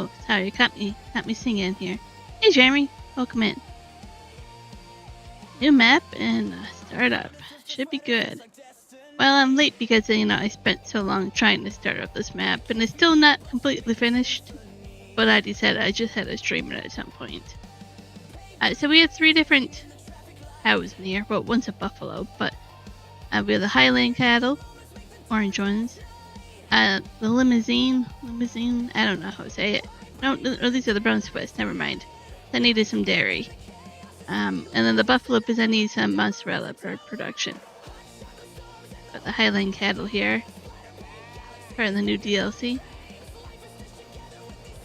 Oh, sorry, you caught me singing here. Hey, Jeremy, welcome in. New map and startup. Should be good. Well, I'm late because, I spent so long trying to start up this map, and it's still not completely finished. But I decided I just had to stream it at some point. So we have 3 different cows in here. Well, one's a buffalo, but we have the Highland cattle, orange ones. The limousine, I don't know how to say it. No, these are the brown Swiss, never mind. That needed some dairy. And then the buffalo because I need some mozzarella for production. Got the Highland cattle here. Part of the new DLC.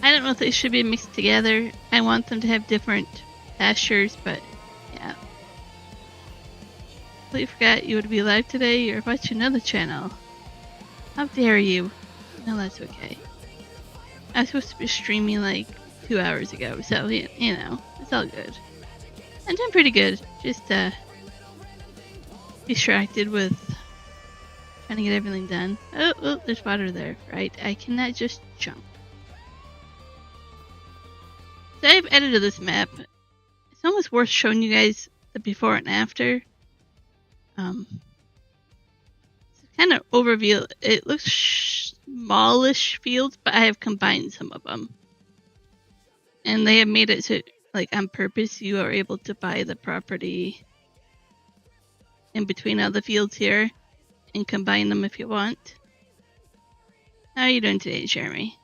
I don't know if they should be mixed together. I want them to have different pastures, but yeah. Completely forgot you would be live today. You're watching another channel. How dare you? No, that's okay. I was supposed to be streaming like 2 hours ago, so it's all good. I'm doing pretty good. Just distracted with trying to get everything done. Oh, there's water there. Right, I cannot just jump. So I've edited this map. It's almost worth showing you guys the before and after. Kind of overview. It looks smallish fields, but I have combined some of them. And they have made it so, like, on purpose, you are able to buy the property in between all the fields here and combine them if you want. How are you doing today, Jeremy?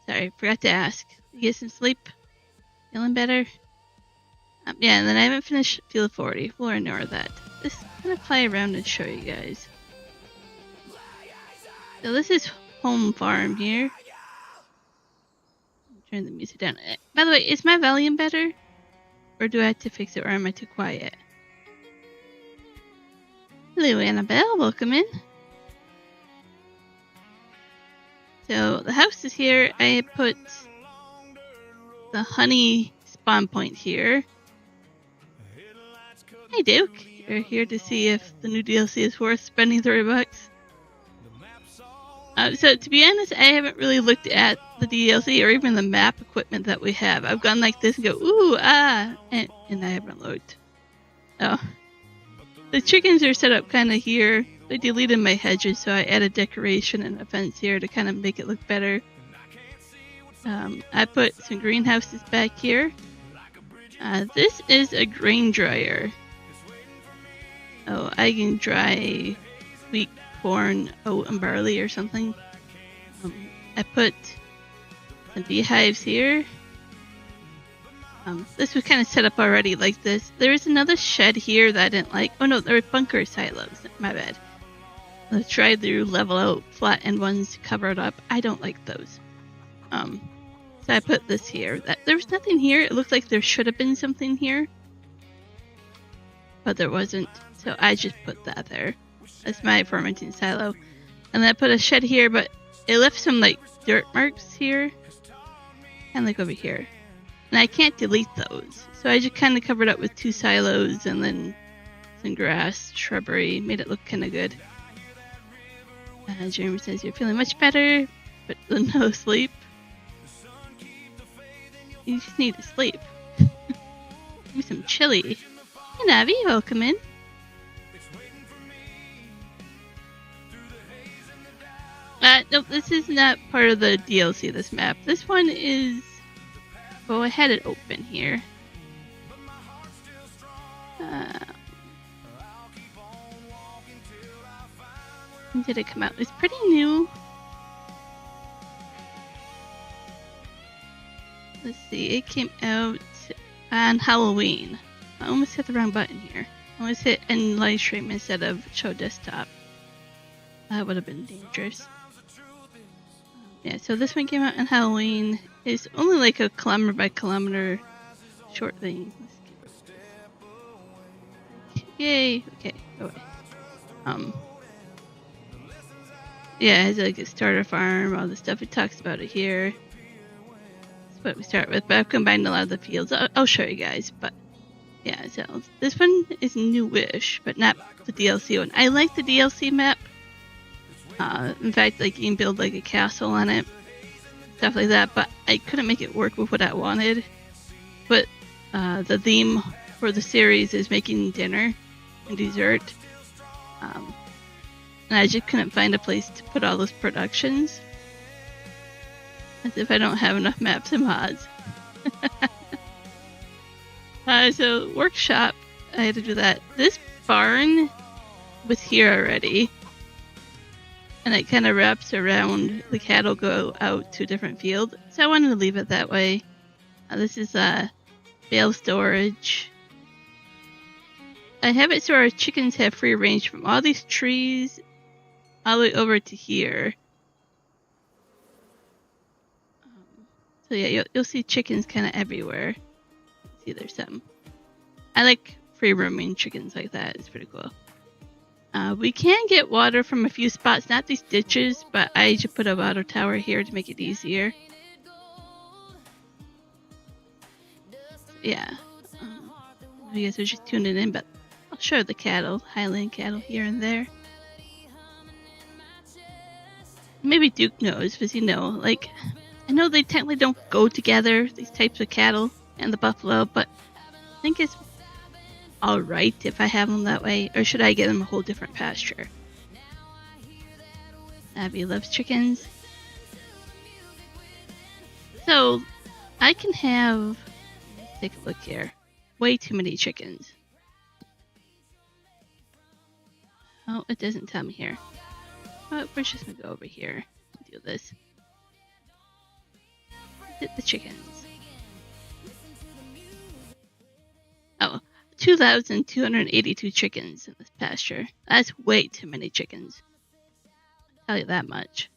Sorry, forgot to ask. You get some sleep? Feeling better? Yeah, and then I haven't finished Field 40. We'll ignore that. Just gonna play around and show you guys. So this is home farm here. Turn the music down. By the way, is my volume better? Or do I have to fix it, or am I too quiet? Hello, Annabelle. Welcome in. So the house is here. I put the honey spawn point here. Hey, Duke. You're here to see if the new DLC is worth spending $30. So to be honest, I haven't really looked at the DLC or even the map equipment that we have. I've gone like this and go, ooh, ah, and I haven't looked. Oh. The chickens are set up kind of here. I deleted my hedges, so I added decoration and a fence here to kind of make it look better. I put some greenhouses back here. This is a grain dryer. Oh, I can dry wheat, corn, oat, and barley or something. I put some beehives here. This was kind of set up already like this. There is another shed here that I didn't like. Oh no, there are bunker silos. My bad. The try-through level out flat-end ones covered up. I don't like those. So I put this here. There was nothing here. It looked like there should have been something here, but there wasn't. So I just put that there. That's my fermenting silo. And then I put a shed here, but it left some like dirt marks here. Kind of like over here. And I can't delete those. So I just kind of covered up with 2 silos and then some grass, shrubbery. Made it look kind of good. Jeremy says you're feeling much better, but no sleep. You just need to sleep. Give me some chili. Hey Navi, welcome in. Nope, this is not part of the DLC, this map. This one is... Well, I had it open here. When did it come out? It's pretty new. Let's see, it came out on Halloween. I almost hit the wrong button here. I almost hit end live stream instead of show desktop. That would have been dangerous. Yeah, so this one came out on Halloween. It's only like a kilometer by kilometer short thing. Yay! Okay, go away. Yeah, it has like a starter farm, all the stuff it talks about it here. That's what we start with, but I've combined a lot of the fields. I'll show you guys, but yeah, so this one is newish, but not the DLC one. I like the DLC map. In fact, like you can build like a castle on it. stuff like that, but I couldn't make it work with what I wanted. But the theme for the series is making dinner and dessert. And I just couldn't find a place to put all those productions. As if I don't have enough maps and mods. So workshop, I had to do that. This barn was here already. And it kind of wraps around, the cattle go out to a different field. So I wanted to leave it that way. This is bale storage. I have it so our chickens have free range from all these trees all the way over to here. So yeah, you'll see chickens kind of everywhere. See, there's some. I like free roaming chickens like that. It's pretty cool. We can get water from a few spots, not these ditches, but I just put a water tower here to make it easier. Yeah. You guys are just tuning in, but I'll show the cattle, Highland cattle here and there. Maybe Duke knows, because I know they technically don't go together, these types of cattle and the buffalo, but I think it's alright if I have them that way, or should I get them a whole different pasture? Abby loves chickens. So, I can have, let's take a look here, way too many chickens. Oh, it doesn't tell me here. Oh, we're just gonna go over here and do this. Hit the chickens. Oh, 2,282 chickens in this pasture. That's way too many chickens. I'll tell you that much.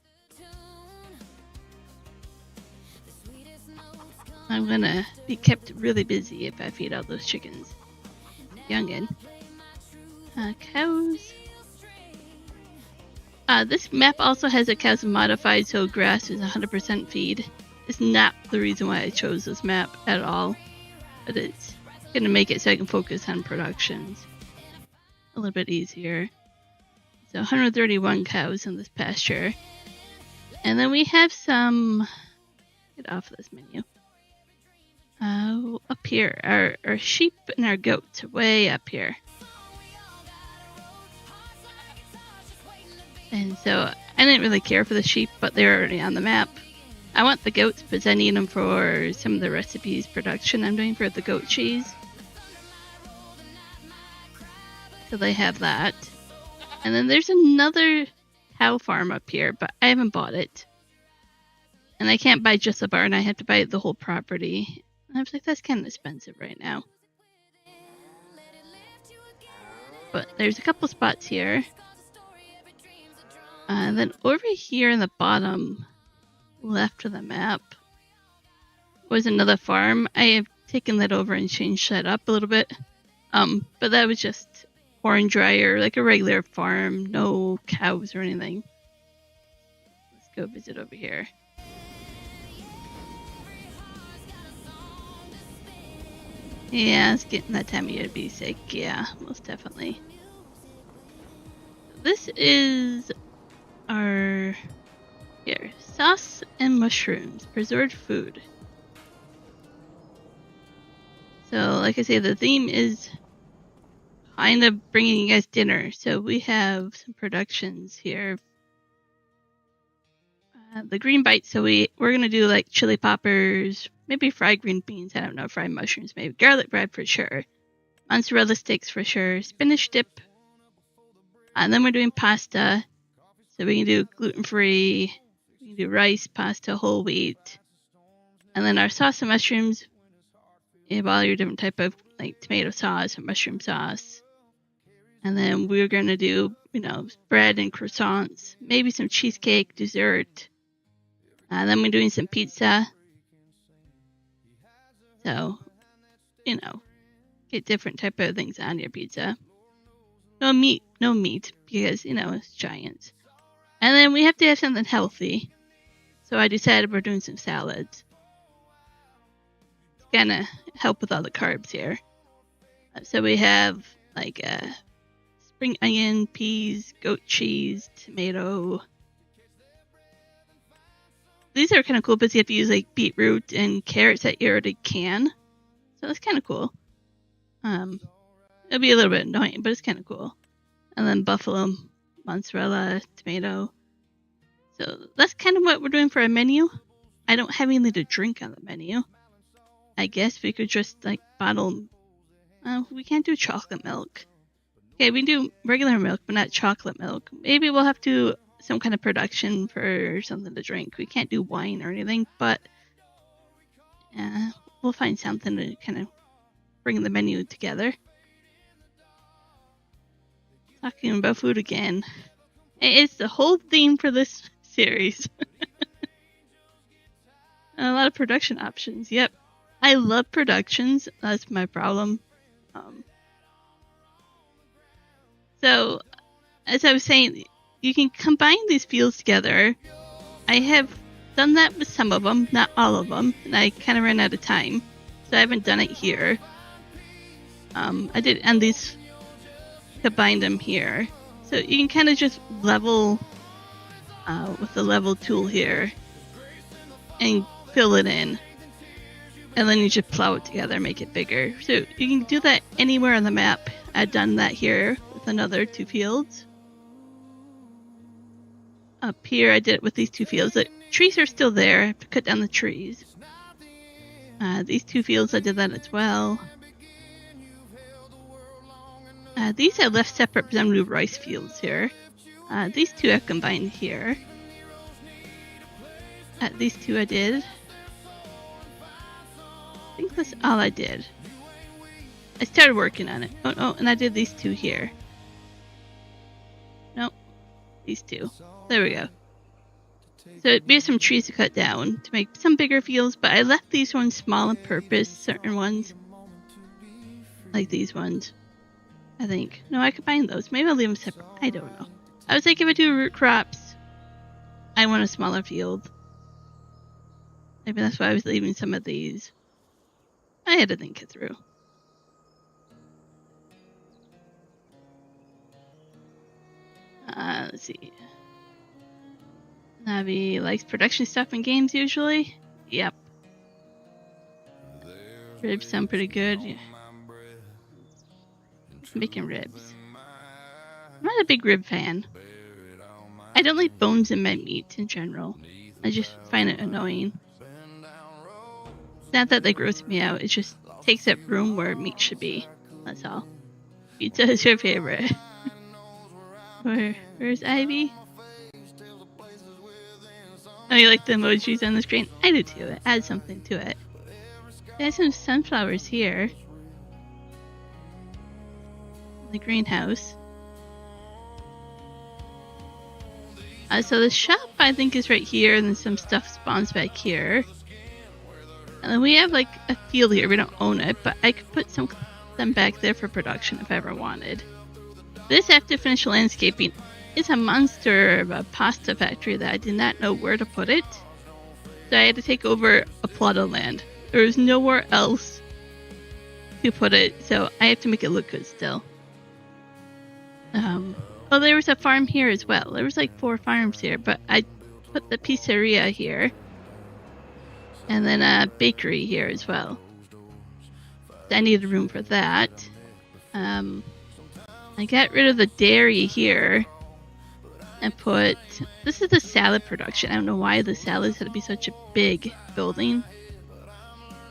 I'm gonna be kept really busy if I feed all those chickens. Youngin. Cows. This map also has the cows modified so grass is 100% feed. It's not the reason why I chose this map at all, but it's going to make it so I can focus on productions a little bit easier. So 131 cows in this pasture. And then we have some, get off of this menu. Up here, our sheep and our goats are way up here. And so I didn't really care for the sheep, but they're already on the map. I want the goats because I need them for some of the recipes production I'm doing for the goat cheese. So they have that. And then there's another cow farm up here, but I haven't bought it. And I can't buy just the barn, I have to buy the whole property. And I was like, that's kind of expensive right now. But there's a couple spots here. And then over here in the bottom left of the map was another farm. I have taken that over and changed that up a little bit. But that was just corn dryer, like a regular farm, no cows or anything. Let's go visit over here. Yeah, it's getting that time of year to be sick. Yeah, most definitely. This is our here, sauce and mushrooms, preserved food. So, like I say, the theme is kind of bringing you guys dinner. So we have some productions here. The green bites. So we're gonna do like chili poppers, maybe fried green beans. I don't know, fried mushrooms, maybe garlic bread for sure. Mozzarella sticks for sure. Spinach dip. And then we're doing pasta. So we can do gluten-free, we can do rice, pasta, whole wheat. And then our sauce and mushrooms, you have all your different type of like tomato sauce or mushroom sauce. And then we're going to do, bread and croissants, maybe some cheesecake, dessert. And then we're doing some pizza. So, get different type of things on your pizza. No meat, because, it's giants. And then we have to have something healthy. So I decided we're doing some salads. To kind of help with all the carbs here. So we have like spring onion, peas, goat cheese, tomato. these are kind of cool, but you have to use like beetroot and carrots that you already can. So that's kind of cool. It'll be a little bit annoying, but it's kind of cool. And then buffalo, mozzarella, tomato. So that's kind of what we're doing for our menu. I don't have anything to drink on the menu. I guess we could just like bottle. We can't do chocolate milk. Okay, we do regular milk, but not chocolate milk. Maybe we'll have to some kind of production for something to drink. We can't do wine or anything, but we'll find something to kind of bring the menu together. Talking about food again. It's the whole theme for this series. A lot of production options. Yep. I love productions. That's my problem. So, as I was saying, you can combine these fields together. I have done that with some of them, not all of them, and I kind of ran out of time. So I haven't done it here. I did, and these combined them here. So you can kind of just level with the level tool here and fill it in. And then you just plow it together, make it bigger. So you can do that anywhere on the map. I've done that here with another 2 fields. Up here, I did it with these 2 fields. The trees are still there. I have to cut down the trees. These 2 fields, I did that as well. These I left separate because I'm going to do rice fields here. These 2 I've combined here. These 2 I did. I think that's all I did. I started working on it. Oh, and I did these 2 here. Nope. These 2. There we go. So we have some trees to cut down to make some bigger fields, but I left these ones small on purpose, certain ones. Like these ones. I think. No, I combined those. Maybe I'll leave them separate. I don't know. I was like, if I do root crops, I want a smaller field. Maybe that's why I was leaving some of these. I had to think it through. Let's see. Navi likes production stuff in games usually. Yep. Ribs sound pretty good. Yeah. Making ribs. I'm not a big rib fan. I don't like bones in my meat in general. I just find it annoying. Not that they gross me out, it just takes up room where meat should be. That's all. Pizza is your favorite. Where's Ivy? Oh, you like the emojis on the screen? I do too. It adds something to it. There's some sunflowers here. In the greenhouse. So the shop, I think, is right here, and then some stuff spawns back here. And then we have like a field here. We don't own it, but I could put them back there for production if I ever wanted. This, after finish landscaping, is a monster of a pasta factory that I did not know where to put it. So I had to take over a plot of land. There was nowhere else to put it, so I have to make it look good still. Well, there was a farm here as well. There was like 4 farms here, but I put the pizzeria here. And then a bakery here as well. I needed room for that. I got rid of the dairy here. And put... This is the salad production. I don't know why the salads had to be such a big building.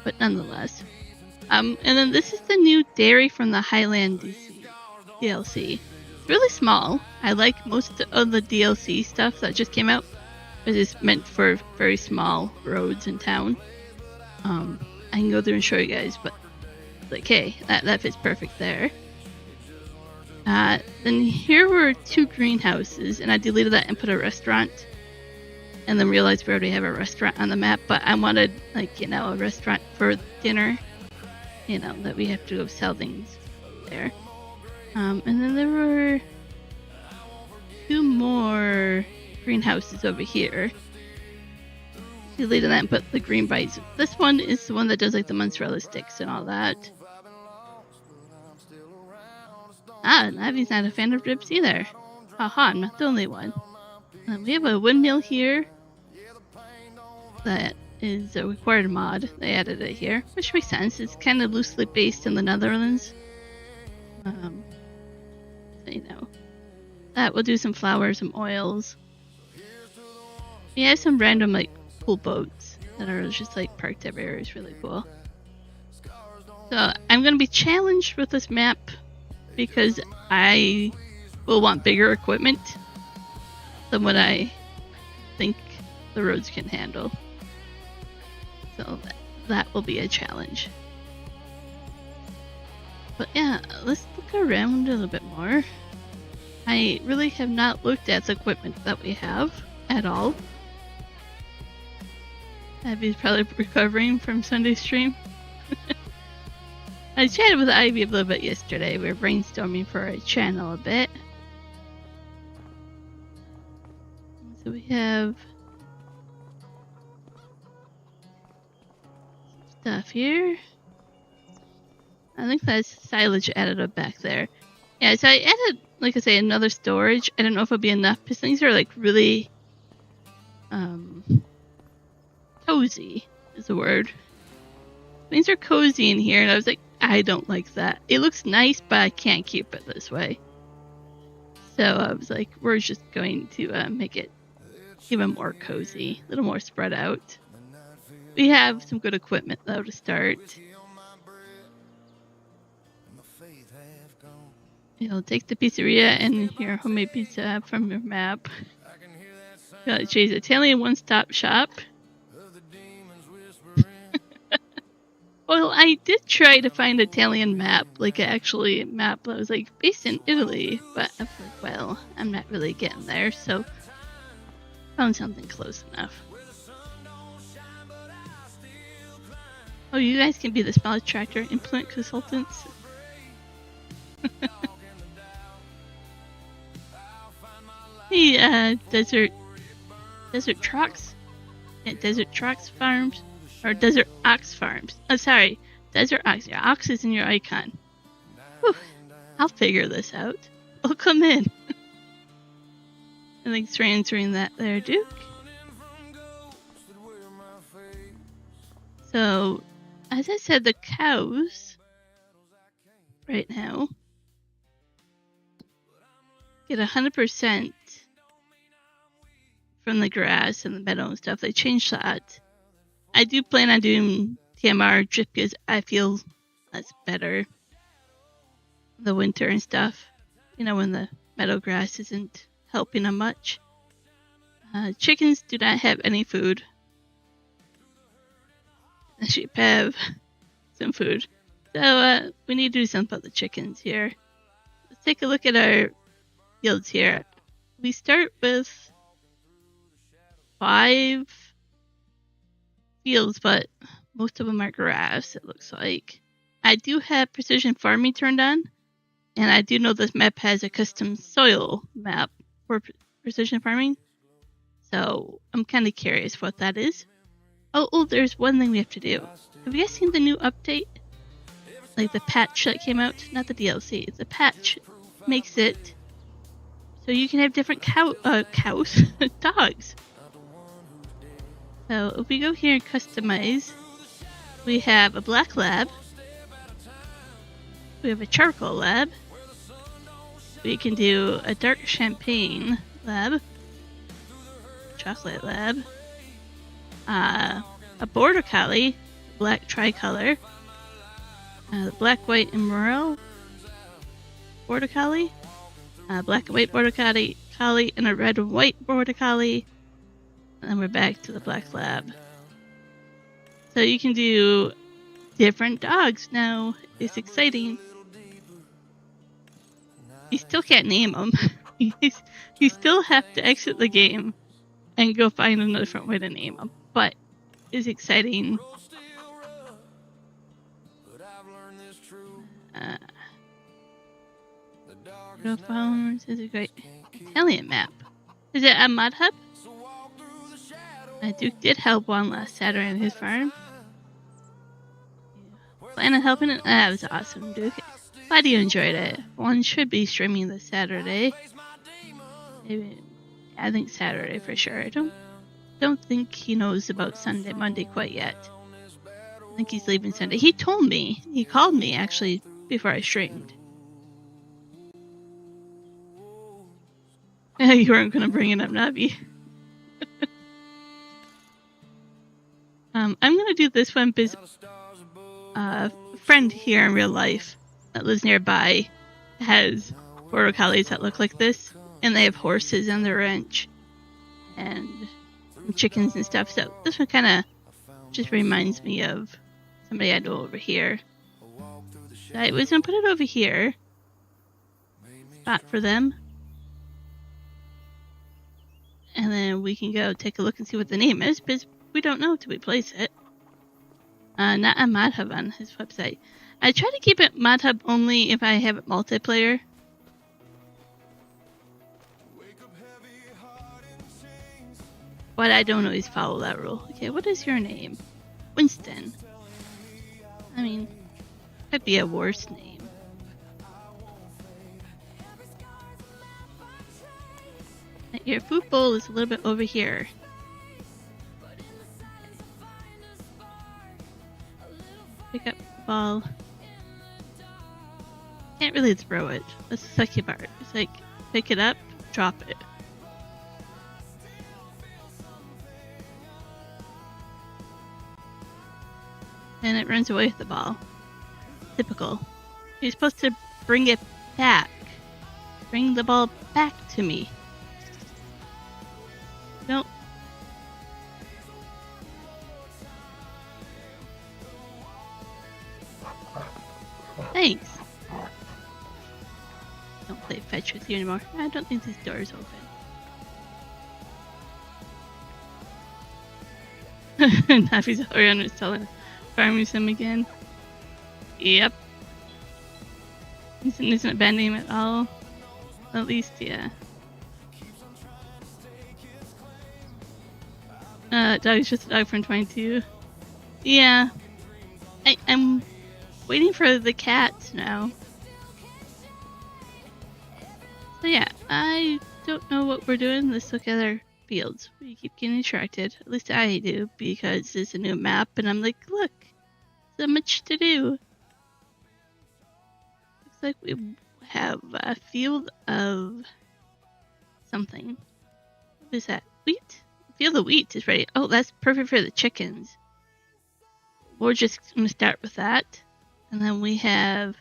But nonetheless. And then this is the new dairy from the Highland DLC. It's really small. I like most of the DLC stuff that just came out. It is meant for very small roads in town. I can go through and show you guys, but like, hey, that fits perfect there. Then here were 2 greenhouses, and I deleted that and put a restaurant. And then realized we already have a restaurant on the map, but I wanted, like, a restaurant for dinner. That we have to go sell things there. And then there were 2 more greenhouses over here. Deleted that and put the green bites. This one is the one that does like the mozzarella sticks and all that. Navi's not a fan of ribs either. Haha, I'm not the only one. We have a windmill here. that is a required mod. They added it here, which makes sense. It's kind of loosely based in the Netherlands. So, you know, that we'll do some flowers, some oils. We have some random like cool boats that are just like parked everywhere. It's really cool. So I'm gonna be challenged with this map because I will want bigger equipment than what I think the roads can handle. So that will be a challenge. But yeah, let's look around a little bit more. I really have not looked at the equipment that we have at all. Abby's probably recovering from Sunday stream. I chatted with Ivy a little bit yesterday. We were brainstorming for a channel a bit. So we have stuff here. I think that's silage additive back there. Yeah, so I added, like I say, another storage. I don't know if it'll be enough because things are like really cozy is the word. Things are cozy in here, and I was like, I don't like that. It looks nice, but I can't keep it this way. So I was like, we're just going to make it even more cozy, a little more spread out. We have some good equipment though to start. You'll take the pizzeria and your homemade pizza from your map. Jay's Italian one-stop shop. Well, I did try to find an Italian map, like an actually map that was like based in Italy, but I was like, well, I'm not really getting there, so found something close enough. Oh, you guys can be the small tractor implement consultants. Hey, Desert Trucks? Yeah, Desert Trucks Farms? Or Desert Ox Farms. Oh, sorry. Desert Ox. Your ox is in your icon. Whew. I'll figure this out. Welcome in. And thanks for answering that there, Duke. So, as I said, the cows right now get 100% from the grass and the meadow and stuff. They changed that. I do plan on doing TMR just because I feel that's better. The winter and stuff. You know, when the meadow grass isn't helping them much. Chickens do not have any food. The sheep have some food. So we need to do something about the chickens here. Let's take a look at our fields here. We start with 5 fields, but most of them are grass, it looks like. I do have precision farming turned on, and I do know this map has a custom soil map for precision farming, so I'm kind of curious what that is. Oh, there's one thing we have to do. Have you guys seen the new update? Like the patch that came out? Not the DLC. The patch makes it so you can have different cows, dogs. So if we go here and customize, we have a black lab, we have a charcoal lab, we can do a dark champagne lab, chocolate lab, a border collie, black tricolor, black, white, and morel border collie, black and white border collie, and a red and white border collie. And then we're back to the black lab. So you can do different dogs now. It's exciting. You still can't name them. You still have to exit the game and go find another different way to name them. But it's exciting. Farmers is a great Italian map. Is it a mod hub? Duke did help one last Saturday on his farm. Plan on helping it? That was awesome, Duke. Glad you enjoyed it. One should be streaming this Saturday. Maybe, I think Saturday for sure. I don't don't think he knows about Sunday, Monday quite yet. I think he's leaving Sunday. He told me. He called me, actually, before I streamed. You weren't going to bring it up, Navi. I'm going to do this one because a friend here in real life that lives nearby has border collies that look like this, and they have horses on their ranch and chickens and stuff. So this one kind of just reminds me of somebody I know over here. So I was going to put it over here. Spot for them. And then we can go take a look and see what the name is, because we don't know till we place it. Not a mod hub on his website. I try to keep it mod hub only if I have it multiplayer. But I don't always follow that rule. Okay, what is your name? Winston. I mean, could be a worse name. Your food bowl is a little bit over here. Pick up the ball. Can't really throw it. That's the sucky part. It's like, pick it up, drop it. And it runs away with the ball. Typical. You're supposed to bring it back. Bring the ball back to me. Nope. Thanks. Don't play fetch with you anymore. I don't think this door is open. Navi's Orion is telling farming sim again. Yep. Isn't a bad name at all. At least, yeah. Dog's just a dog from 22. Yeah. I'm waiting for the cats now. So yeah, I don't know what we're doing. Let's look at our fields. We keep getting distracted. At least I do, because there's a new map, and I'm like, look, so much to do. Looks like we have a field of something. What is that? Wheat? Field of wheat is ready. Oh, that's perfect for the chickens. We're just going to start with that. And then we have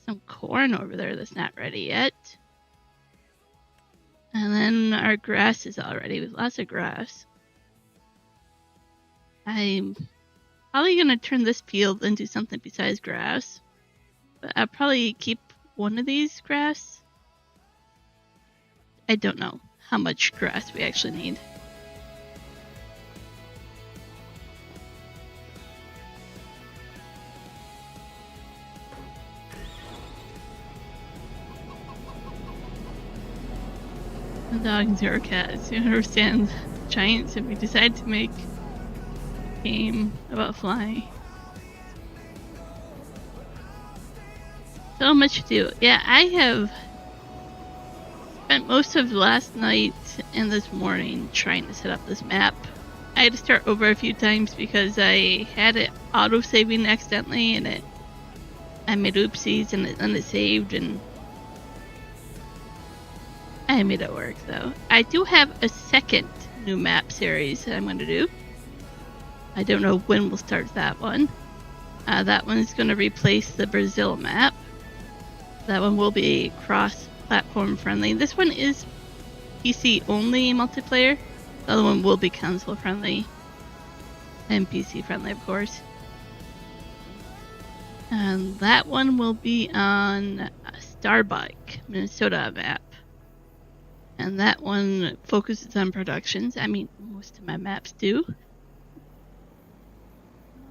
some corn over there that's not ready yet. And then our grass is all ready with lots of grass. I'm probably going to turn this field into something besides grass. But I'll probably keep one of these grass. I don't know how much grass we actually need. The dogs or cats. You understand giants if we decide to make a game about flying. So much to do. Yeah, I have spent most of last night and this morning trying to set up this map. I had to start over a few times because I had it auto-saving accidentally, and I made oopsies and it saved, and I made it work though. I do have a second new map series that I'm going to do. I don't know when we'll start that one. That one is going to replace the Brazil map. That one will be cross-platform friendly. This one is PC only multiplayer. The other one will be console friendly. And PC friendly, of course. And that one will be on Starbuck, Minnesota map. And that one focuses on productions. I mean, most of my maps do.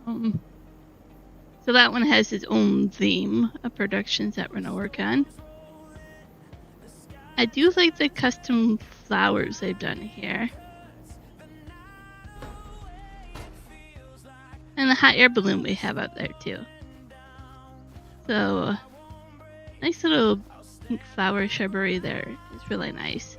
So that one has its own theme of productions that we're going to work on. I do like the custom flowers they've done here. And the hot air balloon we have up there too. So, nice little pink flower shrubbery there. It's really nice.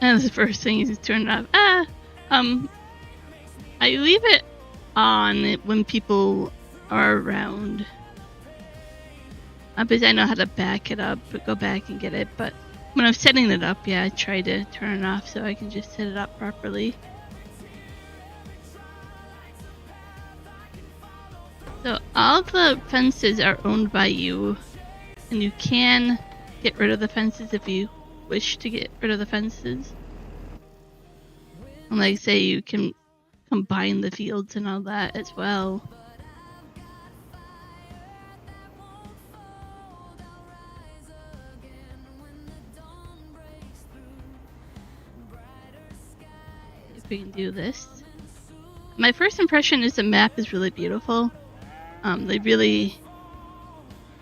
And the first thing is to turn it off. I leave it on when people are around. Because I know how to back it up, go back and get it. But when I'm setting it up, yeah, I try to turn it off so I can just set it up properly. So all the fences are owned by you, and you can get rid of the fences if you wish to get rid of the fences. And like say, you can combine the fields and all that as well. If we can do this. My first impression is the map is really beautiful. They really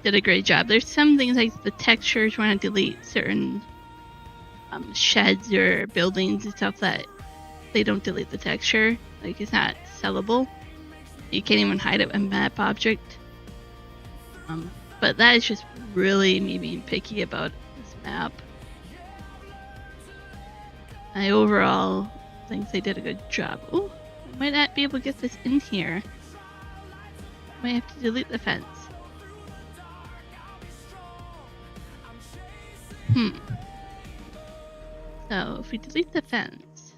did a great job. There's some things like the textures when I delete certain sheds or buildings and stuff that they don't delete the texture. Like it's not sellable. You can't even hide it with a map object. But that is just really me being picky about this map. I overall think they did a good job. Ooh, I might not be able to get this in here. I might have to delete the fence. So if we delete the fence,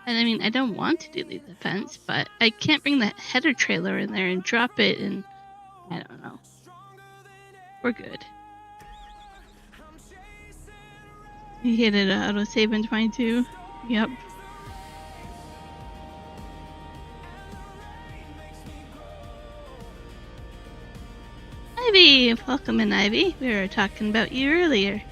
and I mean I don't want to delete the fence, but I can't bring the header trailer in there and drop it, and I don't know. We're good. You hit it auto-save in 22. Yep. Ivy! Welcome in, Ivy. We were talking about you earlier.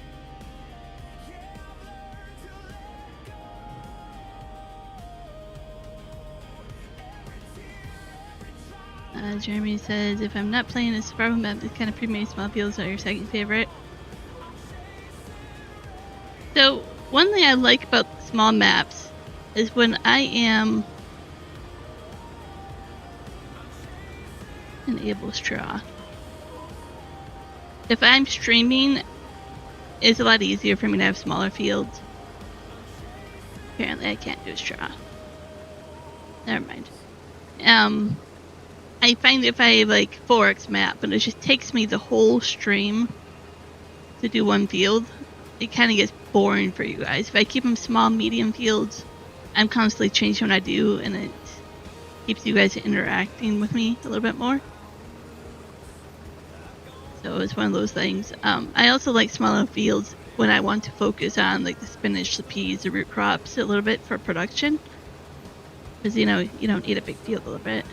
Jeremy says, if I'm not playing a survival map, this kind of pre-made small fields are your second favorite. So, one thing I like about small maps is when I am enable straw. If I'm streaming, it's a lot easier for me to have smaller fields. Apparently I can't do a straw. Never mind. I find if I like 4x map and it just takes me the whole stream to do one field, it kind of gets boring for you guys. If I keep them small, medium fields, I'm constantly changing what I do, and it keeps you guys interacting with me a little bit more. So it's one of those things. I also like smaller fields when I want to focus on like the spinach, the peas, the root crops a little bit for production. Because you don't need a big field a little bit.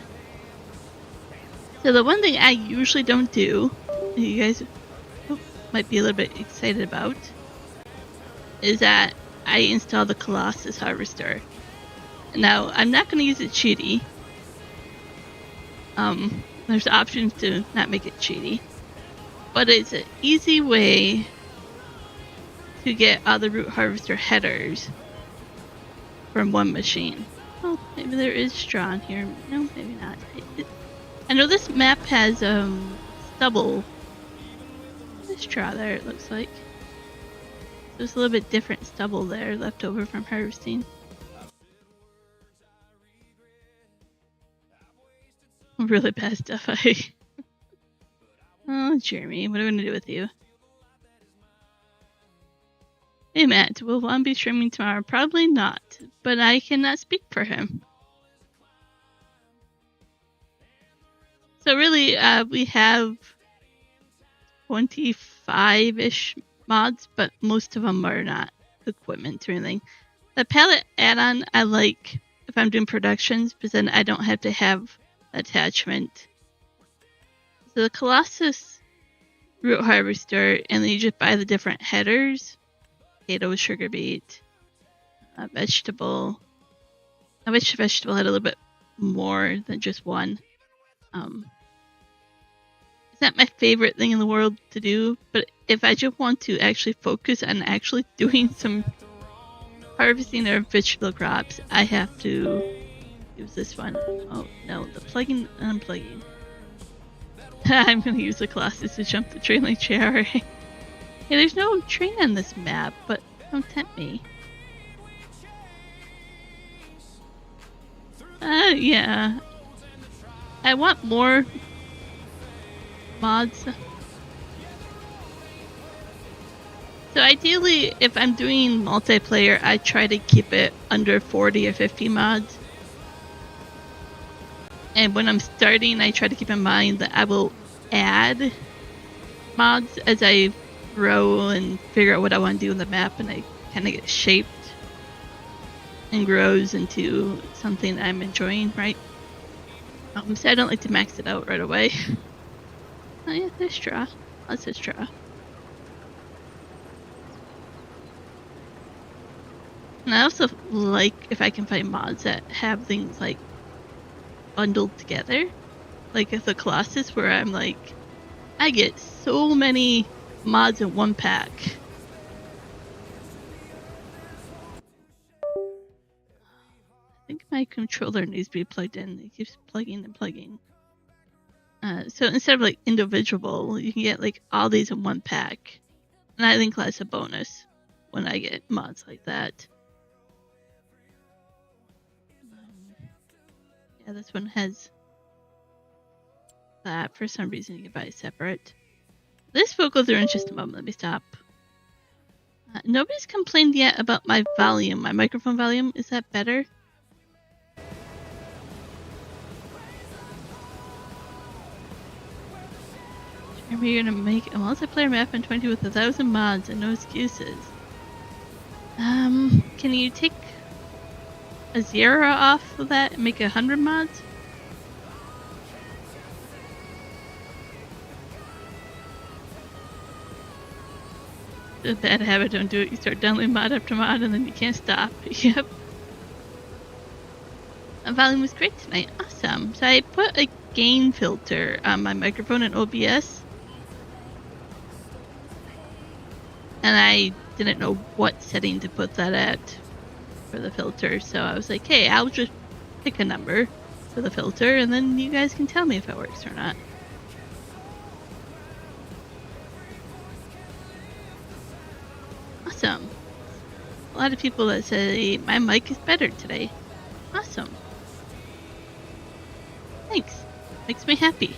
So the one thing I usually don't do, you guys might be a little bit excited about, is that I install the Colossus Harvester. Now, I'm not going to use it cheaty. There's options to not make it cheaty. But it's an easy way to get all the root harvester headers from one machine. Oh, maybe there is straw in here. No, maybe not. I know this map has stubble. There's straw there, it looks like. There's a little bit different stubble there left over from harvesting. Really bad stuff. Oh, Jeremy, what are we gonna do with you? Hey Matt, will Juan be streaming tomorrow? Probably not, but I cannot speak for him. So really, we have 25-ish mods, but most of them are not equipment or anything. The pallet add-on I like if I'm doing productions, because then I don't have to have attachment. So the Colossus root harvester, and then you just buy the different headers. Potato, sugar beet, vegetable. I wish vegetable had a little bit more than just one. It's not my favorite thing in the world to do, but if I just want to actually focus on actually doing some harvesting of vegetable crops, I have to use this one. Oh no, the plugging and unplugging. I'm gonna use the Colossus to jump the train like JRA. Yeah, there's no train on this map, but don't tempt me. Yeah. I want more mods. So ideally, if I'm doing multiplayer, I try to keep it under 40 or 50 mods. And when I'm starting, I try to keep in mind that I will add mods as I grow and figure out what I want to do in the map, and I kind of get shaped and grows into something I'm enjoying, right? So I don't like to max it out right away. Oh yeah, there's straw. Lots of straw. And I also like if I can find mods that have things like bundled together. Like with the Colossus, where I'm like, I get so many mods in one pack. I think my controller needs to be plugged in. It keeps plugging and plugging. So instead of like individual, you can get like all these in one pack. And I think that's a bonus when I get mods like that. Yeah, this one has that. For some reason, you can buy it separate. This will go through in just a moment. Let me stop. Nobody's complained yet about my volume. My microphone volume. Is that better? You're gonna make a multiplayer map in 20 with 1,000 mods and no excuses. Can you take a 0 off of that and make 100 mods? A bad habit, don't do it. You start downloading mod after mod and then you can't stop. Yep. The volume was great tonight. Awesome. So I put a gain filter on my microphone in OBS. And I didn't know what setting to put that at for the filter. So I was like, hey, I'll just pick a number for the filter and then you guys can tell me if it works or not. Awesome. A lot of people that say my mic is better today. Awesome. Thanks. Makes me happy.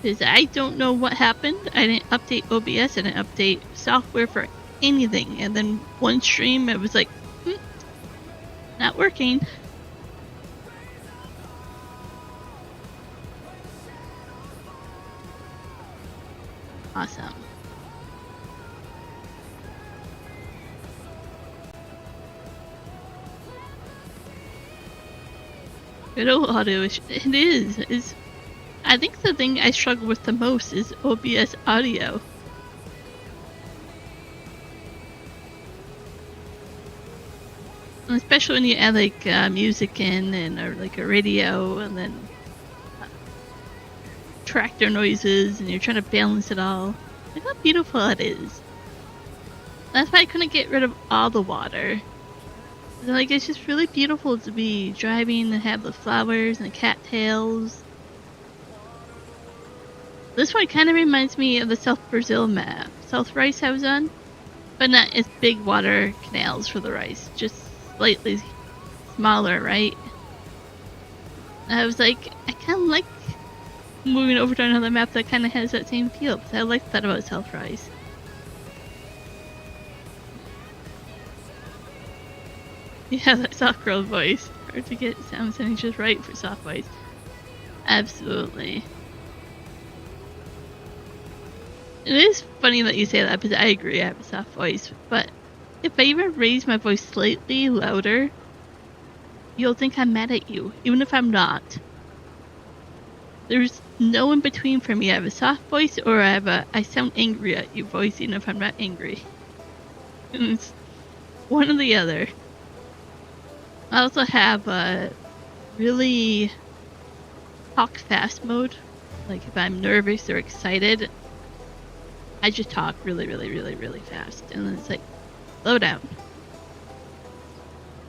Because I don't know what happened. I didn't update OBS. I didn't update software for anything. And then one stream, it was like, not working. Awesome. Good old audio. It is. I think the thing I struggle with the most is OBS audio. And especially when you add like music in and or like a radio and then tractor noises and you're trying to balance it all. Look how beautiful it is. That's why I couldn't get rid of all the water. Like, it's just really beautiful to be driving and have the flowers and the cattails. This one kind of reminds me of the South Brazil map, South Rice I was on, but not as big water canals for the rice, just slightly smaller, right? And I was like, I kind of like moving over to another map that kind of has that same feel, because I like that about South Rice. Yeah, that soft girl voice. Hard to get sound settings just right for soft voice. Absolutely. It is funny that you say that because I agree I have a soft voice, but if I even raise my voice slightly louder, you'll think I'm mad at you, even if I'm not. There's no in between for me. I have a soft voice or I sound angry at you voice, even if I'm not angry. And it's one or the other. I also have a really talk fast mode. Like if I'm nervous or excited, I just talk really, really, really, really fast. And then it's like, slow down.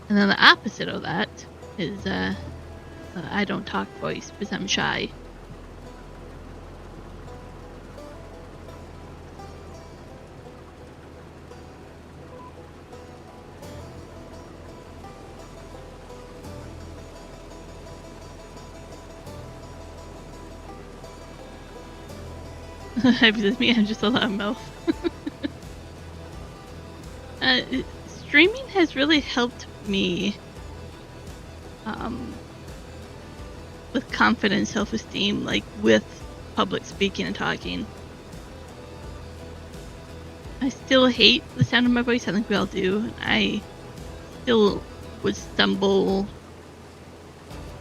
And then the opposite of that is I don't talk voice because I'm shy. Because me, I'm just a loud mouth. uh, Streaming has really helped me with confidence, self-esteem, like with public speaking and talking. I still hate the sound of my voice. I think we all do. I still would stumble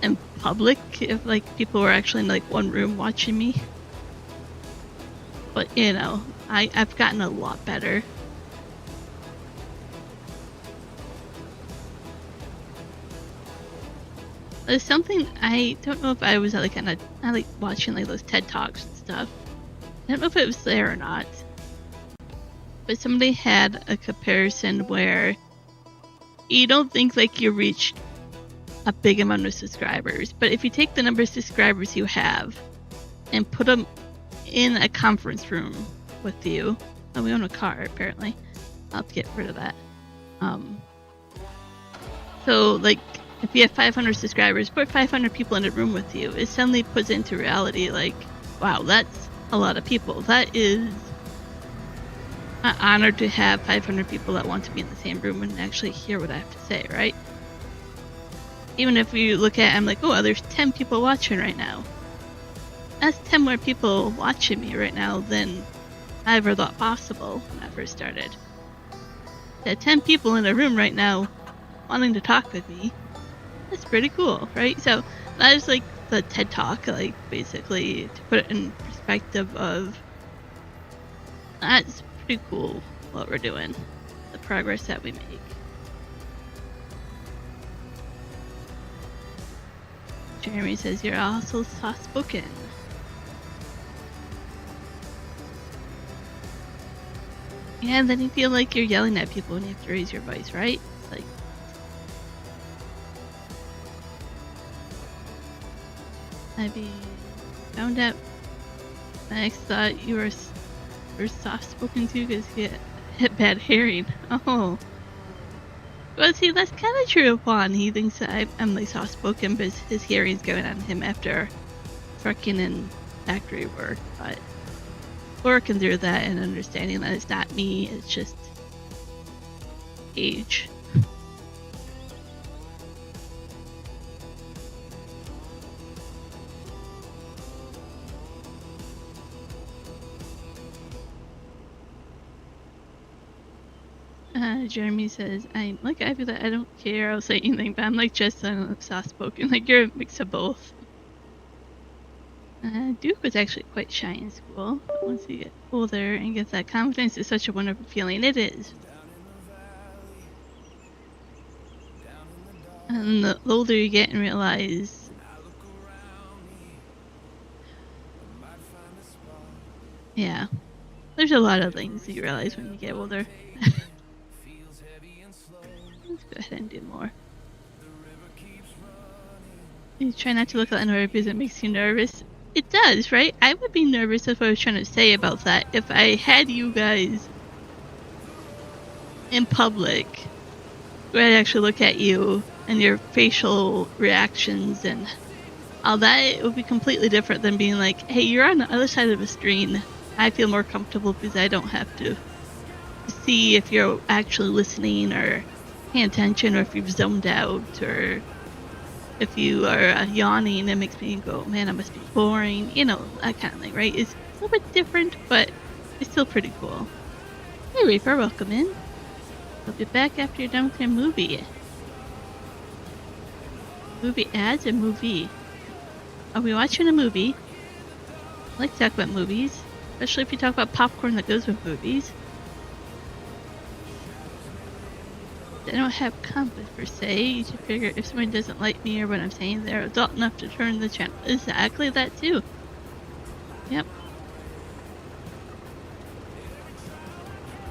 in public if like people were actually in like one room watching me. But you know, I've gotten a lot better. There's something I don't know if I was like I like watching like those TED Talks and stuff. I don't know if it was there or not, but somebody had a comparison where you don't think like you reached a big amount of subscribers, but if you take the number of subscribers you have and put them in a conference room with you, oh, we own a car apparently. I'll have to get rid of that. So like, if you have 500 subscribers, put 500 people in a room with you, it suddenly puts into reality like, wow, that's a lot of people. That is an honor to have 500 people that want to be in the same room and actually hear what I have to say, right? Even if you look at it, I'm like, oh, there's 10 people watching right now. That's 10 more people watching me right now than I ever thought possible when I first started. There are 10 people in a room right now wanting to talk with me. That's pretty cool, right? So that is like the TED Talk, like basically to put it in perspective of that's pretty cool what we're doing, the progress that we make. Jeremy says you're also soft-spoken. Yeah, and then you feel like you're yelling at people when you have to raise your voice, right? It's like, maybe found out Max thought you were soft-spoken too because he had bad hearing. Oh. Well, see, that's kind of true of Juan. He thinks that I'm like soft-spoken, but his hearing's going on him after trucking and factory work. But working through that and understanding that it's not me, it's just age. Jeremy says, I'm like I feel that I don't care, I'll say anything, but I'm like just soft-spoken, like you're a mix of both. Duke was actually quite shy in school, but once you get older and get that confidence, it's such a wonderful feeling. It is. And the older you get and realize yeah, there's a lot of things that you realize when you get older. Let's go ahead and do more. You try not to look at another because it makes you nervous. It does, right? I would be nervous if I was trying to say about that. If I had you guys in public, where I'd actually look at you and your facial reactions and all that, it would be completely different than being like, hey, you're on the other side of the screen. I feel more comfortable because I don't have to see if you're actually listening or paying attention, or if you've zoned out, or if you are yawning. It makes me go, man, I must be boring, you know, that kind of thing, right? It's a little bit different, but it's still pretty cool. Hey Reaper, welcome in. I'll be back after you're done with your movie. Movie ads and movie. Are we watching a movie? I like to talk about movies, especially if you talk about popcorn that goes with movies. I don't have compass per se. You should figure if someone doesn't like me or what I'm saying, they're adult enough to turn the channel. Exactly that too. Yep.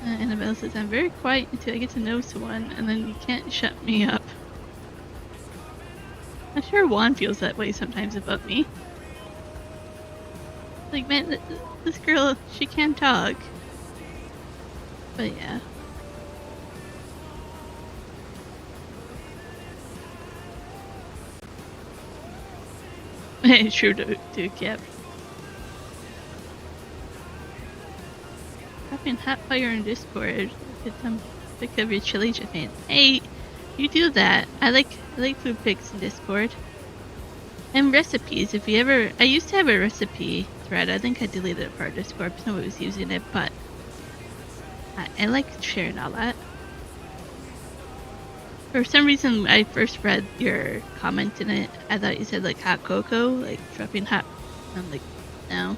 Annabelle says, I'm very quiet until I get to know someone, and then you can't shut me up. I'm sure Juan feels that way sometimes about me. Like, man, this girl, she can talk. But yeah. True, Duke, yep. dropping hot fire in Discord. Get some pic of your chili Japan. Hey, you do that. I like food pics in Discord. And recipes. If you ever, I used to have a recipe thread. I think I deleted it for Discord because nobody was using it, but I like sharing all that. For some reason, I first read your comment in it. I thought you said like hot cocoa, like dropping hot. I'm like, no.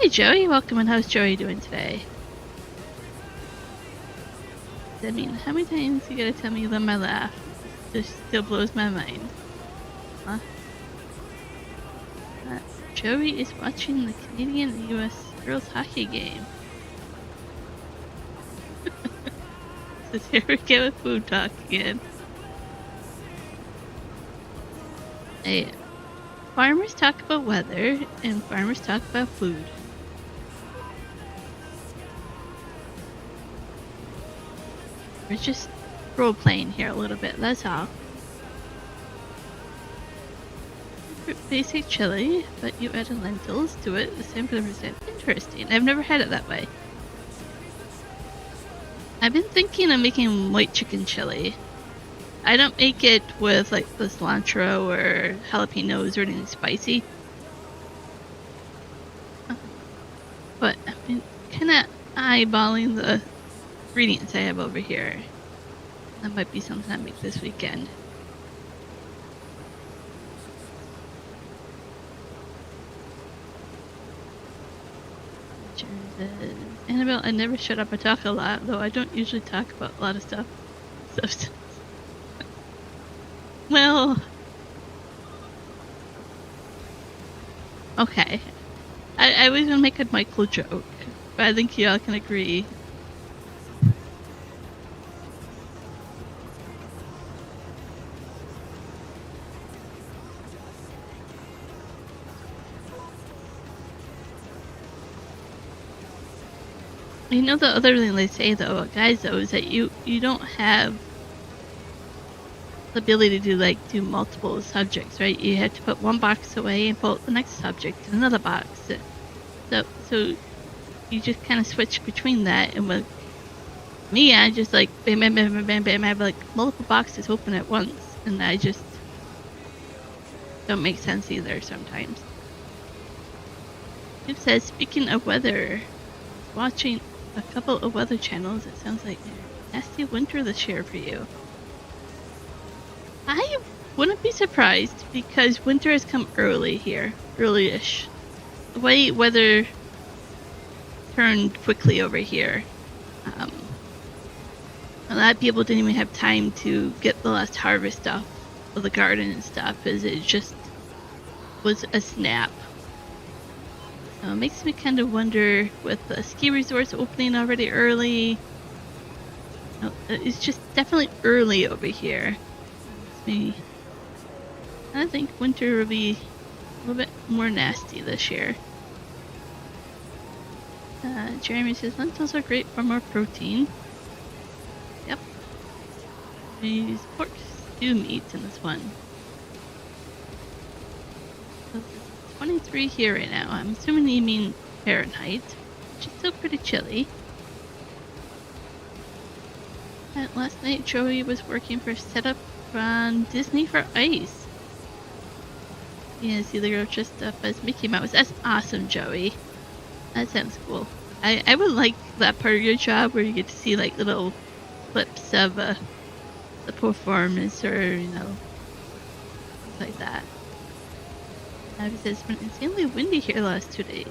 Hey Joey, welcome, and how's Joey doing today? I mean, how many times you gotta tell me that my laugh just still blows my mind? Huh? Joey is watching the Canadian-US girls hockey game. So here we go with food talk again. Hey, farmers talk about weather, and farmers talk about food. We're just role-playing here a little bit, that's all. Basic chili, but you added lentils to it, the same 100%. Interesting, I've never had it that way. I've been thinking of making white chicken chili. I don't make it with like the cilantro or jalapenos or anything spicy. But I've been kind of eyeballing the ingredients I have over here. That might be something I make this weekend. Annabelle, I never shut up. I talk a lot, though I don't usually talk about a lot of stuff. Well, okay. I was gonna make a Michael joke, but I think y'all can agree. You know, the other thing they say though, guys, though, is that you don't have the ability to do multiple subjects, right? You have to put one box away and pull out the next subject in another box. So you just kind of switch between that. And with me, I just like bam, bam, bam, bam, bam, bam. I have like multiple boxes open at once, and I just don't make sense either sometimes. It says, speaking of weather, watching a couple of weather channels, it sounds like a nasty winter this year for you. I wouldn't be surprised because winter has come early here, early-ish. The way weather turned quickly over here. A lot of people didn't even have time to get the last harvest stuff of the garden and stuff, as it just was a snap. It makes me kind of wonder, with the ski resorts opening already early, it's just definitely early over here. I think winter will be a little bit more nasty this year. Jeremy says lentils are great for more protein. Yep. We use pork stew meat in this one. 23 here right now. I'm assuming you mean Fahrenheit, which is still pretty chilly. And last night Joey was working for setup on Disney for Ice. Yeah, see the girl dressed up as Mickey Mouse. That's awesome, Joey. That sounds cool. I would like that part of your job where you get to see like little clips of the performance, or things like that. It's been insanely windy here the last 2 days.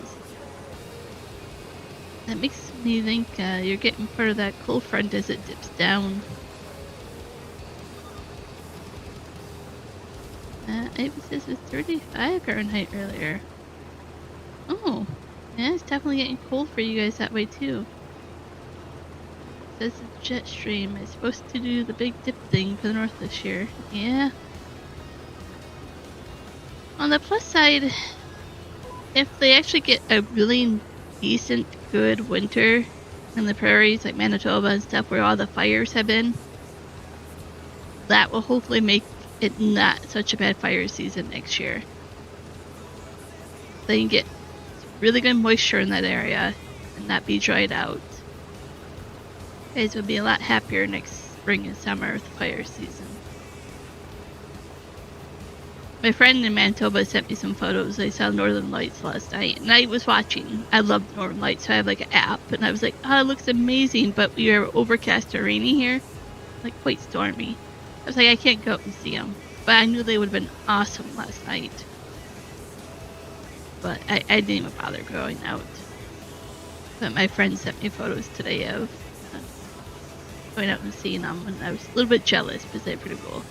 That makes me think you're getting part of that cold front as it dips down. It says it's 35 Fahrenheit earlier. Oh, yeah, it's definitely getting cold for you guys that way too. It says the jet stream is supposed to do the big dip thing for the north this year. Yeah. On the plus side, if they actually get a really decent, good winter in the prairies like Manitoba and stuff where all the fires have been, that will hopefully make it not such a bad fire season next year. They can get really good moisture in that area and not be dried out. You guys will be a lot happier next spring and summer with the fire season. My friend in Manitoba sent me some photos. I saw Northern Lights last night, and I was watching. I love Northern Lights, so I have like an app, and I was like, oh, it looks amazing, but we are overcast or rainy here, like quite stormy. I was like, I can't go out and see them, but I knew they would have been awesome last night. But I didn't even bother going out. But my friend sent me photos today of going out and seeing them, and I was a little bit jealous because they're pretty cool.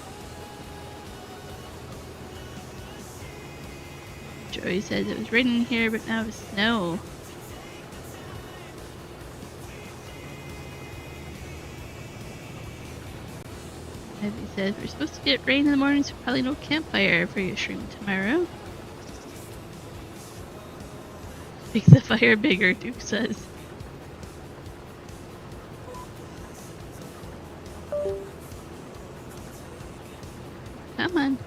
Joey says it was raining here, but now it's snow. Abby says we're supposed to get rain in the morning, so probably no campfire for your stream tomorrow. Make the fire bigger, Duke says. Come on.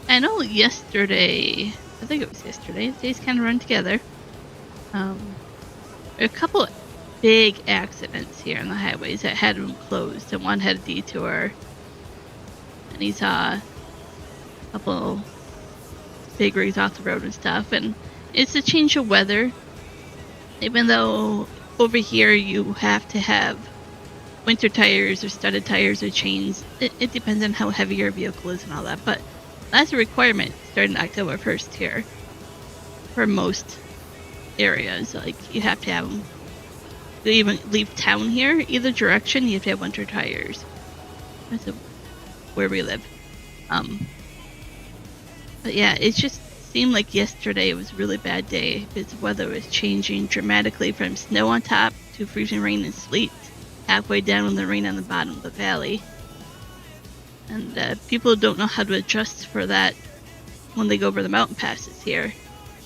I know yesterday, I think it was yesterday, the days kind of run together. A couple big accidents here on the highways that had them closed, and one had a detour. And he saw a couple big rigs off the road and stuff, and it's a change of weather. Even though over here you have to have winter tires or studded tires or chains, it depends on how heavy your vehicle is and all that, but that's a requirement starting October 1st here for most areas. Like, you have to have them. You even leave town here, either direction, you have to have winter tires. That's where we live. But yeah, it just seemed like yesterday was a really bad day because the weather was changing dramatically from snow on top to freezing rain and sleet halfway down and the rain on the bottom of the valley. And people don't know how to adjust for that when they go over the mountain passes here.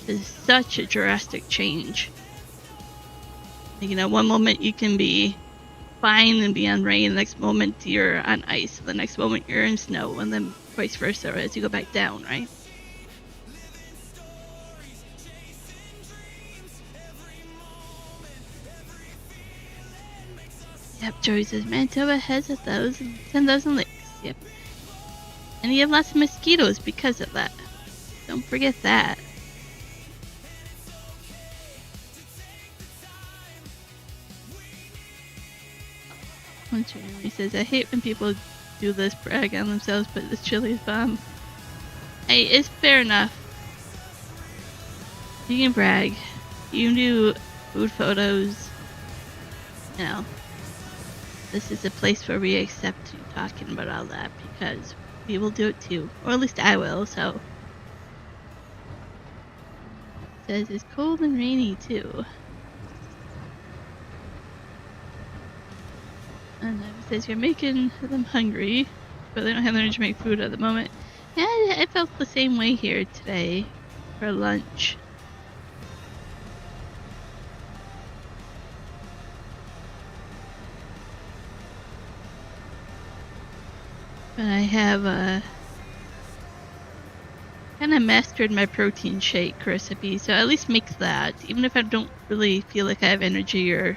It's such a drastic change. You know, one moment you can be fine and be on rain, the next moment you're on ice, the next moment you're in snow, and then vice versa as you go back down, right? Yep, Joey says Manitoba has 10,000 lakes. Yep. And you have lots of mosquitoes because of that. Don't forget that. He says, I hate when people do this, brag on themselves, but this chili is bomb. Hey, it's fair enough. You can brag. You can do food photos. You know. This is a place where we accept you talking about all that because we will do it too. Or at least I will, so. It says it's cold and rainy too. And it says you're making them hungry, but they don't have energy to make food at the moment. Yeah, I felt the same way here today for lunch. But I have kind of mastered my protein shake recipe, so at least make that, even if I don't really feel like I have energy or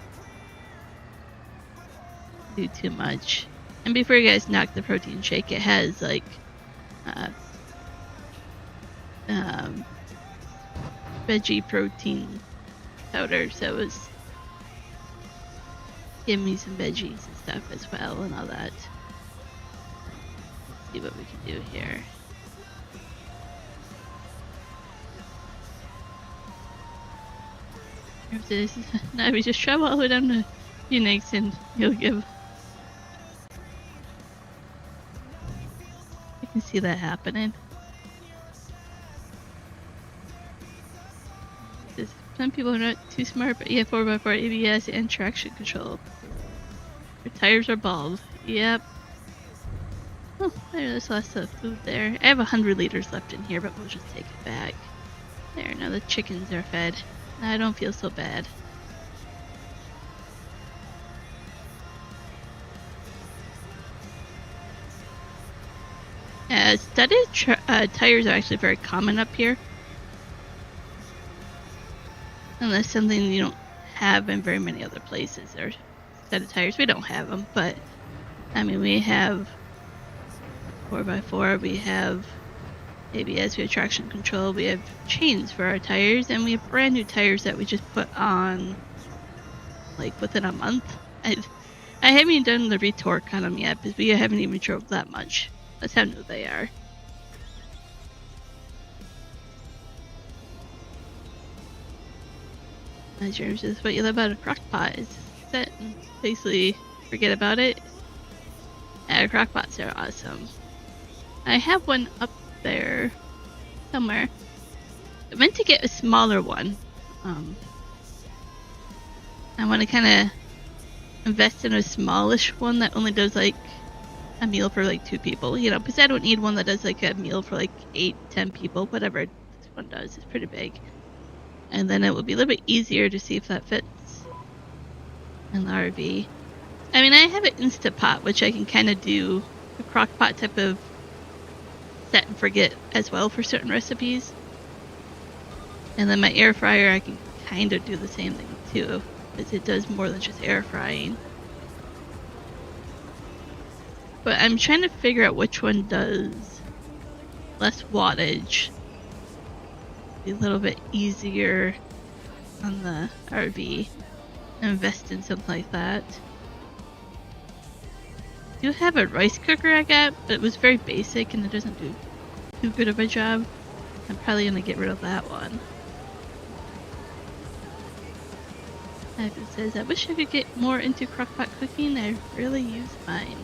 do too much. And before you guys knock the protein shake, it has like veggie protein powder, so it's giving me some veggies and stuff as well and all that. See what we can do here. Now we just travel all the way down to Phoenix and he'll give. I can see that happening. Some people are not too smart, but yeah, 4x4 ABS and traction control. Their tires are bald. Yep. Oh, there's lots of food there. I have 100 liters left in here, but we'll just take it back. There, now the chickens are fed. I don't feel so bad. Studded tires are actually very common up here. unless something you don't have in very many other places. Or set of tires, we don't have them, but I mean, we have 4x4, we have ABS, we have traction control, we have chains for our tires, and we have brand new tires that we just put on like within a month. I haven't even done the retorque on them yet because we haven't even drove that much. That's how new they are. James says, what you love about a crock pot is that basically forget about it. Crock pots are awesome. I have one up there somewhere. I meant to get a smaller one. I want to kind of invest in a smallish one that only does like a meal for like 2 people, you know, because I don't need one that does like a meal for like 8-10 people, whatever this one does. It's pretty big. And then it will be a little bit easier to see if that fits in the RV. I mean, I have an Instapot, which I can kind of do a crock pot type of set and forget as well for certain recipes. And then my air fryer, I can kind of do the same thing too, because it does more than just air frying. But I'm trying to figure out which one does less wattage, be a little bit easier on the RV, invest in something like that. I do have a rice cooker I got, but it was very basic and it doesn't do too good of a job. I'm probably gonna get rid of that one. It says, I wish I could get more into crockpot cooking. I really use mine.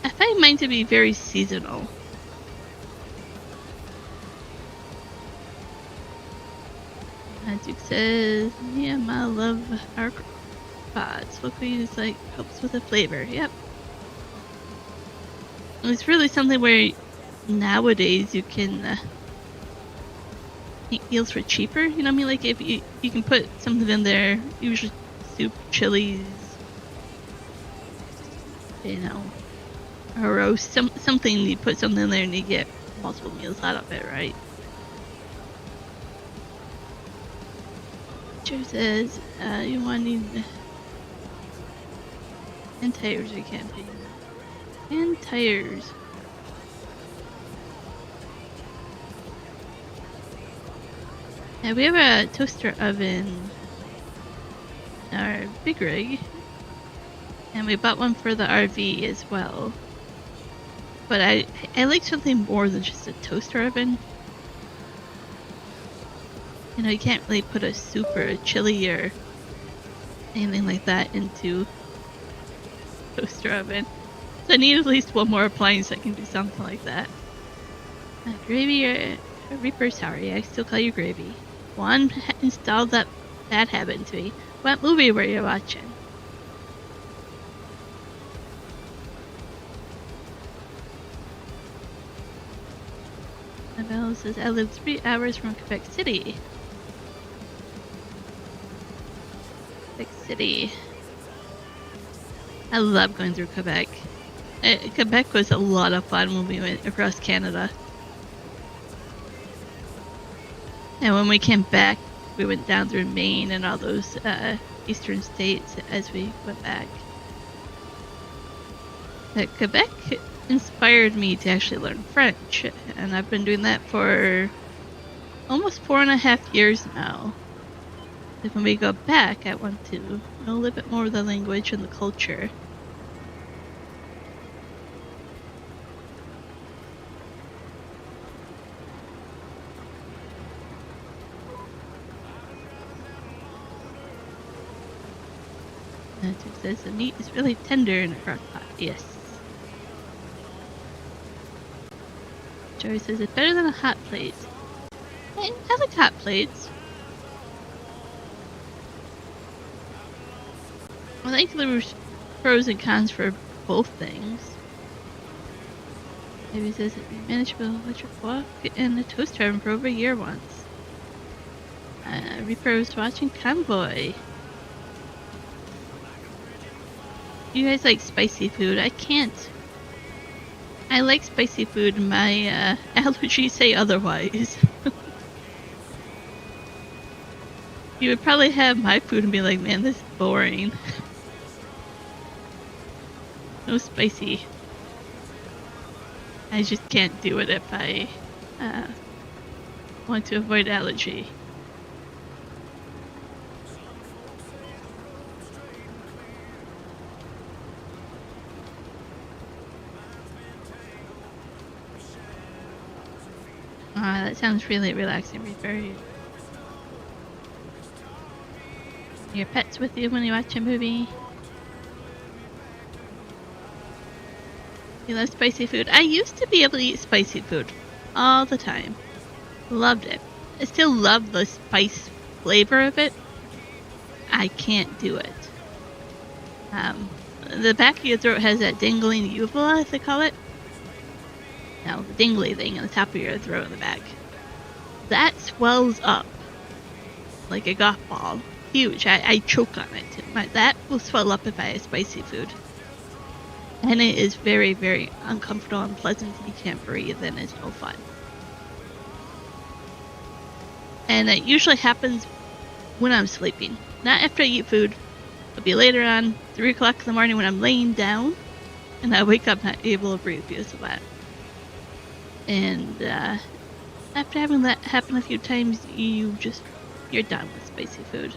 I find mine to be very seasonal. Duke says, yeah, I love our pots. Look, we use like helps with the flavor. Yep. It's really something where nowadays you can make meals for cheaper. You know what I mean? Like if you can put something in there, usually soup, chilies, you know, or roast, something. You put something in there and you get multiple meals out of it, right? Joe says, you want to need and tires we can't pay. And tires. Yeah, we have a toaster oven in our big rig. And we bought one for the RV as well. But I like something more than just a toaster oven. You know, you can't really put a soup or a chili or anything like that into a toaster oven. So I need at least one more appliance that can do something like that. Gravy or Reaper, sorry, I still call you Gravy. Juan installed that bad habit into me. What movie were you watching? Annabelle says, I live 3 hours from Quebec City. Quebec City. I love going through Quebec. Quebec was a lot of fun when we went across Canada. And when we came back, we went down through Maine and all those eastern states as we went back. Quebec inspired me to actually learn French, and I've been doing that for almost 4.5 years now. If when we go back, I want to know a little bit more of the language and the culture. It says the meat is really tender in a crock pot. Yes. Joey says it's better than a hot plate. I like hot plates. I think there's pros and cons for both things. Maybe it says it managed with an electric wok and a toaster oven for over a year once. Reaper was watching Convoy. You guys like spicy food? I can't. I like spicy food. My allergies say otherwise. You would probably have my food and be like, man, this is boring. No spicy. I just can't do it if I want to avoid allergy. That sounds really relaxing for you. Your pets with you when you watch a movie. You love spicy food. I used to be able to eat spicy food all the time. Loved it. I still love the spice flavor of it. I can't do it. The back of your throat has that dingling uvula, as they call it. No, the dingly thing on the top of your throat in the back. That swells up like a golf ball. Huge. I choke on it. That will swell up if I have spicy food. And it is very, very uncomfortable and pleasant, and you can't breathe, and it's no fun. And it usually happens when I'm sleeping. Not after I eat food. It'll be later on, 3 o'clock in the morning when I'm laying down, and I wake up not able to breathe because of that. And after having that happen a few times, you're done with spicy food.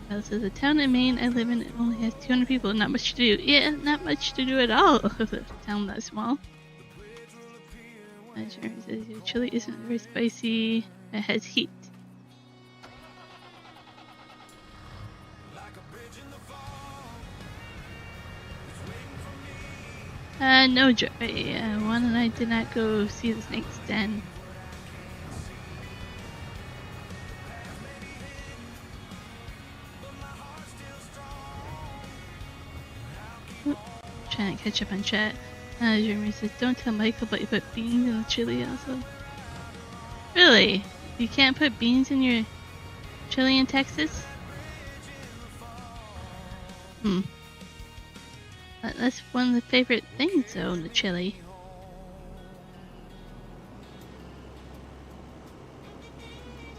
This is a town in Maine I live in. It only has 200 people. Not much to do. Yeah, not much to do at all. A town that small. Says your chili isn't very spicy. It has heat. No, Joy. Juan and I did not go see the snake's den. Trying to catch up on chat. Jeremy says, don't tell Michael, but you put beans in the chili also. Really? You can't put beans in your chili in Texas? That's one of the favorite things, though, in the chili.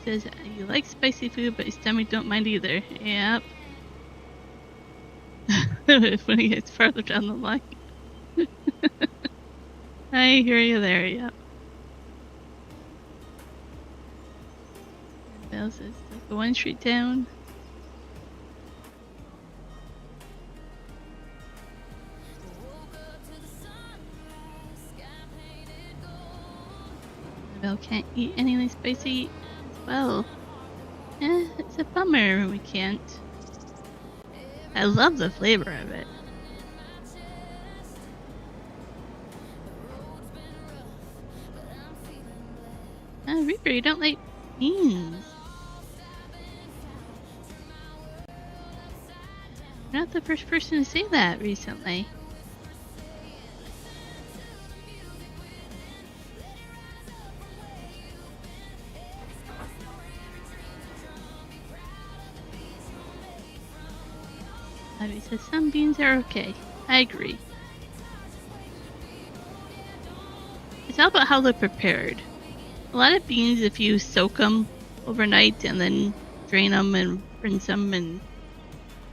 Says, you like spicy food, but your stomach don't mind either. Yep. When he gets farther down the line. I hear you there, yep. Bell says, like a one street town. Bell can't eat anything spicy as well. It's a bummer we can't. I love the flavor of it. Reaper, you don't like beans. You're not the first person to say that recently. He says some beans are okay. I agree. It's all about how they're prepared. A lot of beans, if you soak them overnight and then drain them and rinse them, and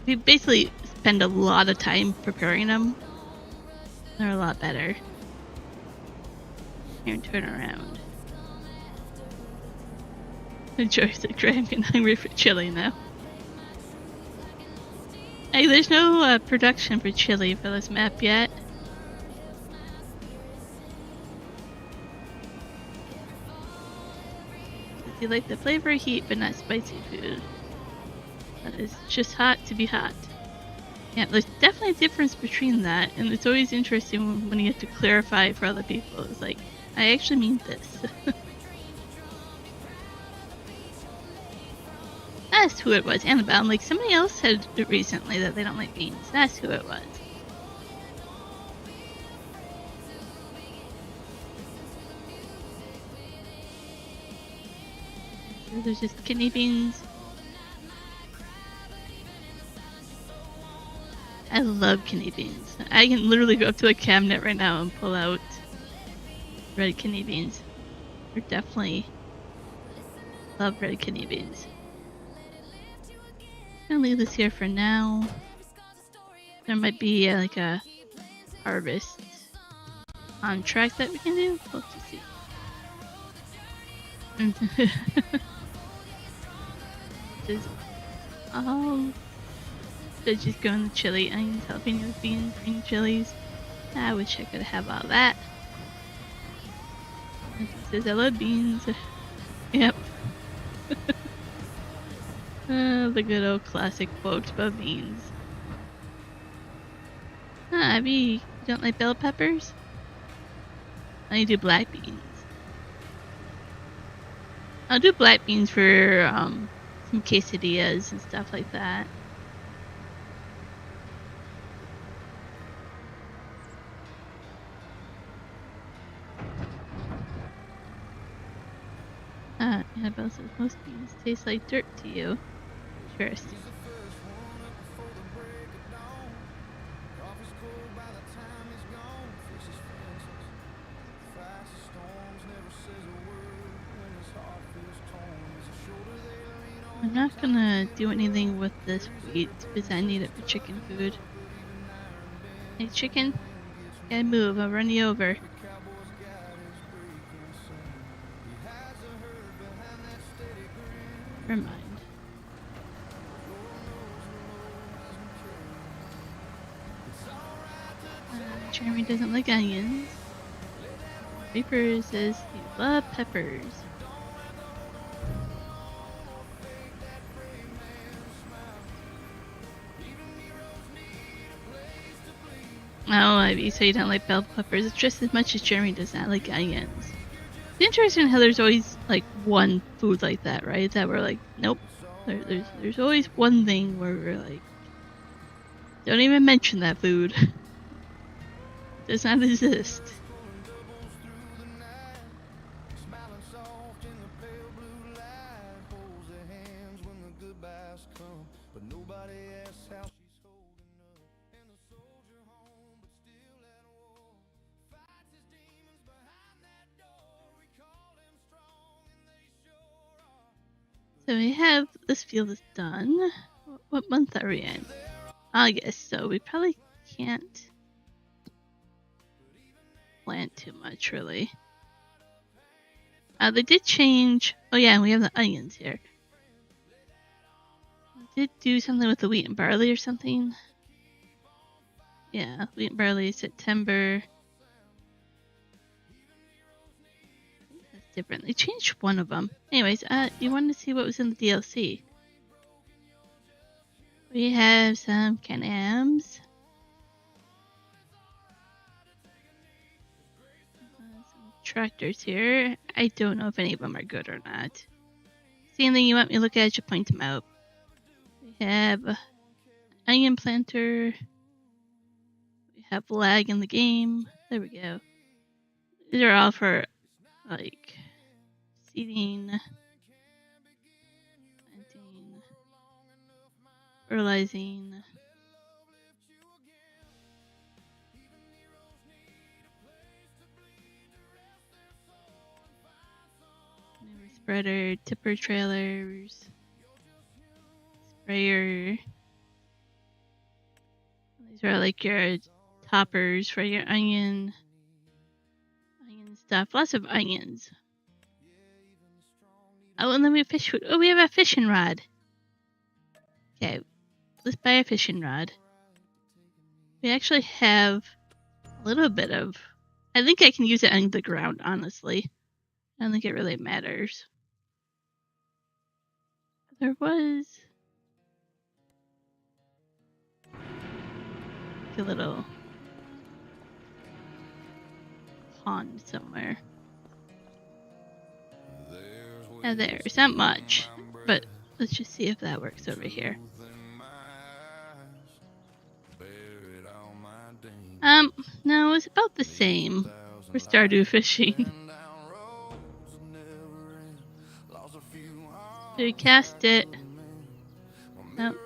you basically spend a lot of time preparing them, they're a lot better. Here, turn around. Joy's like, I'm getting hungry for chili now. Hey, there's no production for chili for this map yet. You like the flavor of heat, but not spicy food. That is just hot to be hot. Yeah, there's definitely a difference between that, and it's always interesting when you have to clarify for other people. It's like, I actually mean this. That's who it was, Annabelle. I'm like, somebody else said recently that they don't like beans. That's who it was. So there's just kidney beans. I love kidney beans. I can literally go up to a cabinet right now and pull out red kidney beans. We're definitely love red kidney beans. I'm gonna leave this here for now. There might be like a harvest on track that we can do. We'll have to see. So just go in the chili, onions, jalapenos, beans, green chilies. I wish I could have all that. It says I love beans. Yep. The good old classic quote about beans. Abby, you don't like bell peppers? I do black beans. I'll do black beans for some quesadillas and stuff like that. Annabelle says most beans taste like dirt to you. Interesting. I'm not gonna do anything with this wheat because I need it for chicken food. Hey chicken, gotta move, I'll run you over. Never mind. Jeremy doesn't like onions. Reaper says he loves peppers. Oh, Ivy, so you don't like bell peppers. It's just as much as Jeremy does not like onions. It's interesting how there's always like one food like that, right? That we're like, nope. There's always one thing where we're like, don't even mention that food. Does not exist. So we have this field is done. What month are we in? August, so we probably can't plant too much, really. They did change. Oh yeah, we have the onions here. They did do something with the wheat and barley or something. Yeah, wheat and barley, September. That's different. They changed one of them. Anyways, you wanted to see what was in the DLC. We have some Can-Ams. Some tractors here. I don't know if any of them are good or not. See anything you want me to look at, you point them out. We have onion planter. We have lag in the game. There we go. These are all for like seeding, planting, fertilizing. Spreader, tipper trailers, sprayer. These are like your toppers for your onion stuff. Lots of onions. Oh, and then we have fish food. Oh, we have a fishing rod. Okay, let's buy a fishing rod. We actually have a little bit of... I think I can use it on the ground, honestly. I don't think it really matters. There was... a little... pond somewhere. Now there's not much, but let's just see if that works over here. No, it's about the same for Stardew fishing. So we cast it. Nope.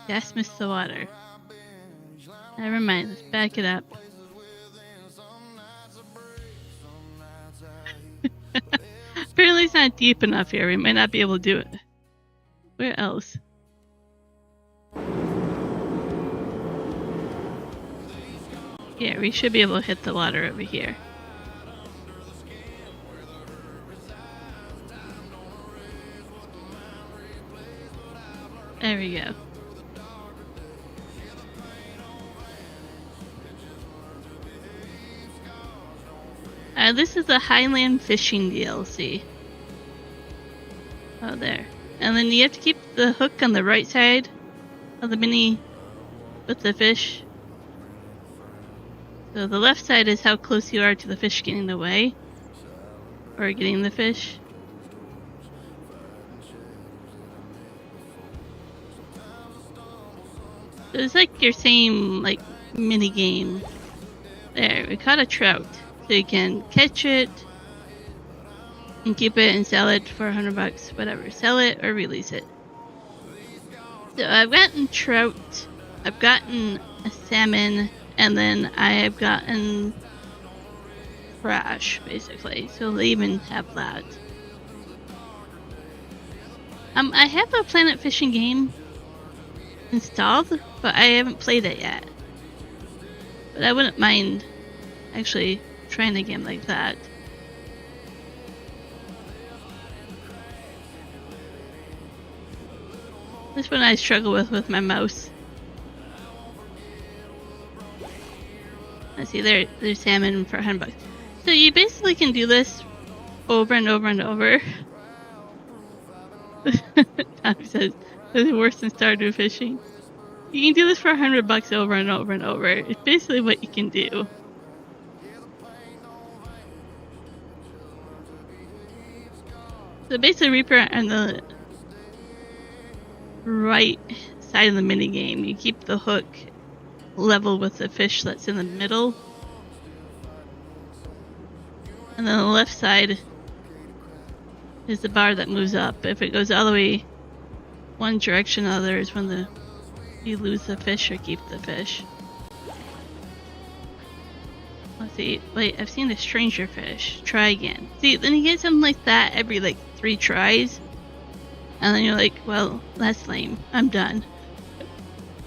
Cast missed the water. Never mind, let's back it up. Apparently it's not deep enough here. We might not be able to do it. Where else? Yeah, we should be able to hit the water over here. There we go. This is the Highland Fishing DLC. Oh, there. And then you have to keep the hook on the right side of the mini with the fish. So the left side is how close you are to the fish getting away. Or getting the fish. So it's like your same mini game. There, we caught a trout. So you can catch it and keep it and sell it for $100, whatever. Sell it or release it. So I've gotten trout, I've gotten a salmon, and then I have gotten crash, basically. So they even have that. I have a Planet Fishing game installed, but I haven't played it yet. But I wouldn't mind actually trying a game like that. This one I struggle with my mouse. Let's see, there's salmon for $100. So you basically can do this over and over and over. Tommy says it's worse than Stardew fishing. You can do this for $100 over and over and over. It's basically what you can do. So basically, Reaper on the right side of the mini game, you keep the hook level with the fish that's in the middle, and then the left side is the bar that moves up. If it goes all the way one direction, the other is when you lose the fish or keep the fish. Let's see. Wait, I've seen a stranger fish. Try again. See, then you get something like that every 3 tries. And then you're like, well, that's lame. I'm done.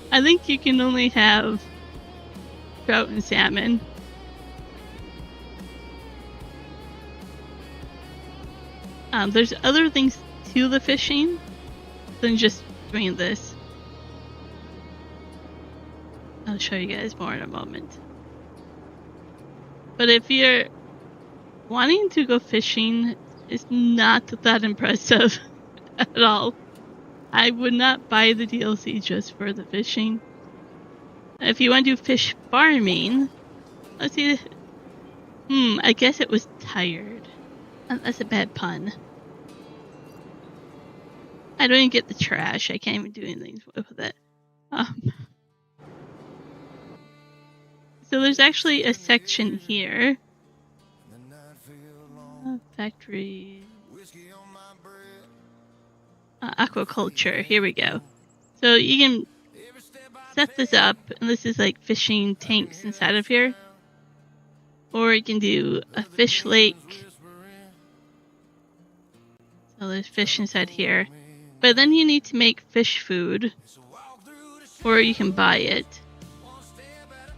I think you can only have trout and salmon. There's other things to the fishing than just doing this. I'll show you guys more in a moment. But if you're wanting to go fishing, it's not that impressive at all. I would not buy the DLC just for the fishing. If you want to do fish farming, let's see. I guess it was tired. That's a bad pun. I don't even get the trash. I can't even do anything with it. So there's actually a section here. Factory. Aquaculture. Here we go. So you can set this up, and this is like fishing tanks inside of here. Or you can do a fish lake. So there's fish inside here. But then you need to make fish food. Or you can buy it.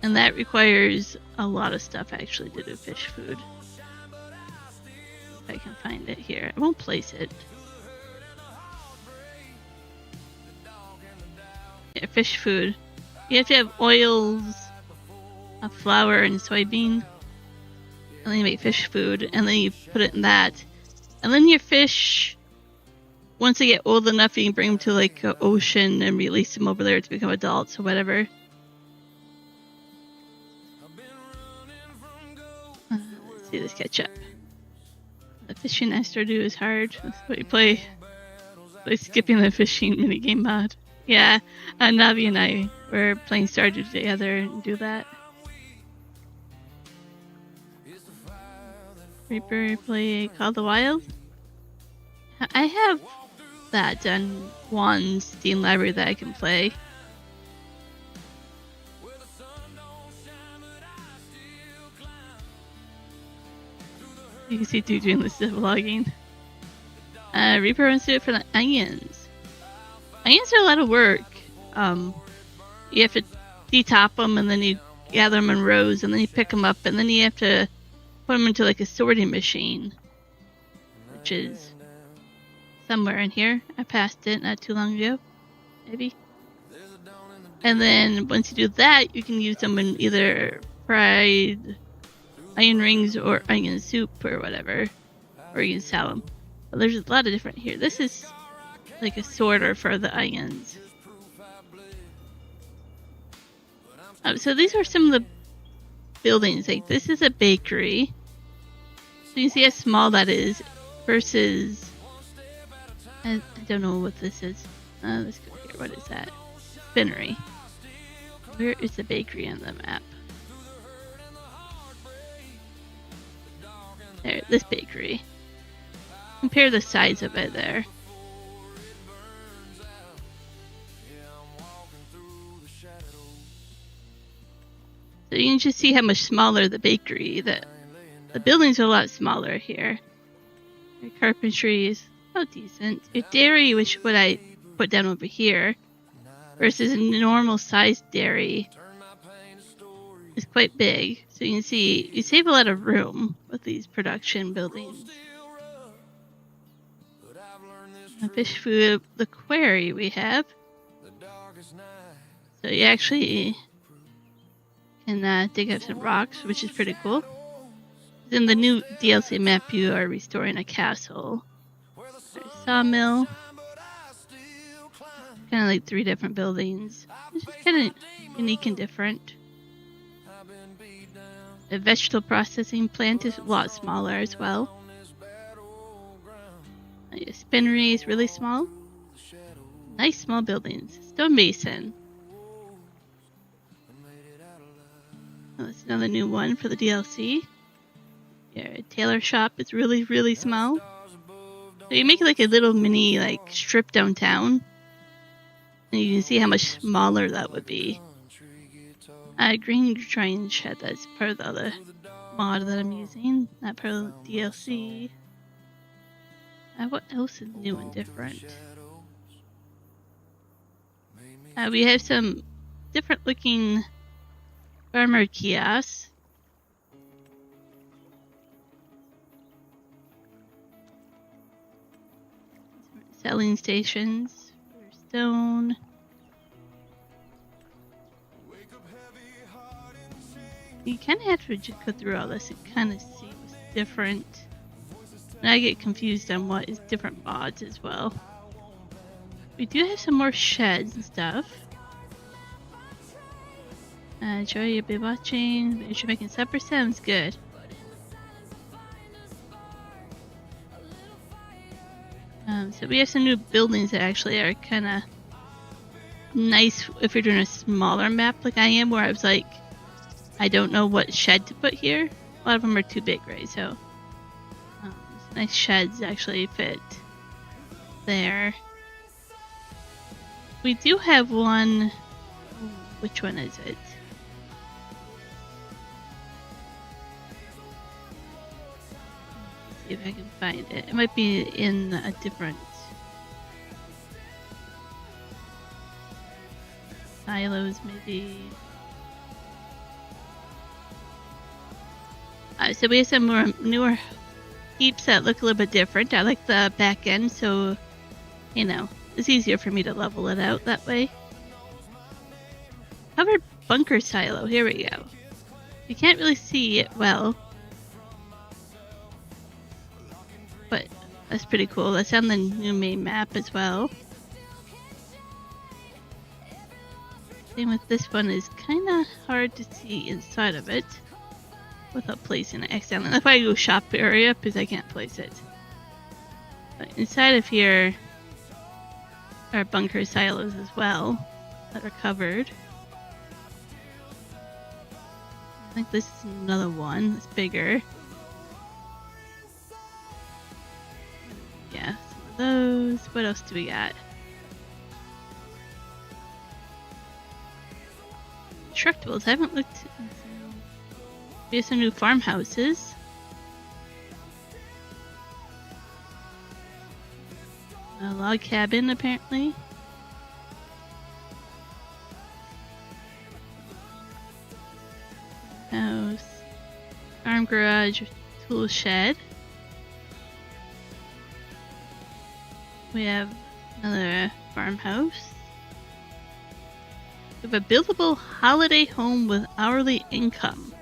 And that requires a lot of stuff actually to do fish food. If I can find it here. I won't place it. Yeah, fish food. You have to have oils, a flour, and soybean. And then you make fish food, and then you put it in that. And then your fish, once they get old enough, you can bring them to like an ocean and release them over there to become adults or whatever. Let's see this catch up. The fishing I Stardew is hard. That's what you play. Like skipping the fishing minigame mod. Yeah, Navi and I were playing Stardew together and do that. Reaper play Call of the Wild. I have that on one Steam library that I can play. You can see dude doing this vlogging. Reaper wants to do it for the onions. Onions are a lot of work. You have to detop them, and then you gather them in rows, and then you pick them up, and then you have to put them into like a sorting machine, which is somewhere in here. I passed it not too long ago, maybe. And then once you do that, you can use them in either fried onion rings or onion soup or whatever, or you can sell them. But there's a lot of different here. This is like a sorter for the onions. So these are some of the buildings. Like this is a bakery. So you see how small that is versus, I don't know what this is. Let's go here. What is that? Spinnery. Where is the bakery on the map? There, this bakery. Compare the size of it there. So you can just see how much smaller the bakery, the buildings are a lot smaller here. Your carpentry is decent. Your dairy, which what I put down over here, versus a normal sized dairy, is quite big. So you can see you save a lot of room with these production buildings. The fish food, the quarry we have. So you actually can dig up some rocks, which is pretty cool. In the new DLC map, you are restoring a castle. There's a sawmill. Kind of like 3 different buildings. It's just kind of unique and different. The vegetable processing plant is a lot smaller as well. The spinnery is really small. Nice small buildings. Stonemason. Oh, that's another new one for the DLC. Your tailor shop is really, really small. So you make like a little mini like strip downtown. And you can see how much smaller that would be. Green train shed, that's part of the other mod that I'm using. Not part of the DLC. What else is new and different? We have some different looking farmer kiosks. Selling stations for stone. You kind of have to just go through all this and kind of see what's different. And I get confused on what is different mods as well. We do have some more sheds and stuff. Joy, you'll be watching. You're making supper. Sounds good. So we have some new buildings that actually are kind of nice if you're doing a smaller map like I am, where I was like, I don't know what shed to put here. A lot of them are too big, right? So nice sheds actually fit there. We do have one. Which one is it? Let's see if I can find it. It might be in a different silos, maybe. So we have some more newer heaps that look a little bit different. I like the back end, so you know it's easier for me to level it out that way. Covered bunker silo. Here we go. You can't really see it well, but that's pretty cool. That's on the new main map as well. Same with this one, is kind of hard to see inside of it without placing it accidentally. That's why I go shop area, because I can't place it. But inside of here are bunker silos as well that are covered. I think this is another one that's bigger. Yeah, some of those. What else do we got? Constructables. I haven't looked. We have some new farmhouses. A log cabin, apparently. House. Farm garage, tool shed. We have another farmhouse. We have a buildable holiday home with hourly income.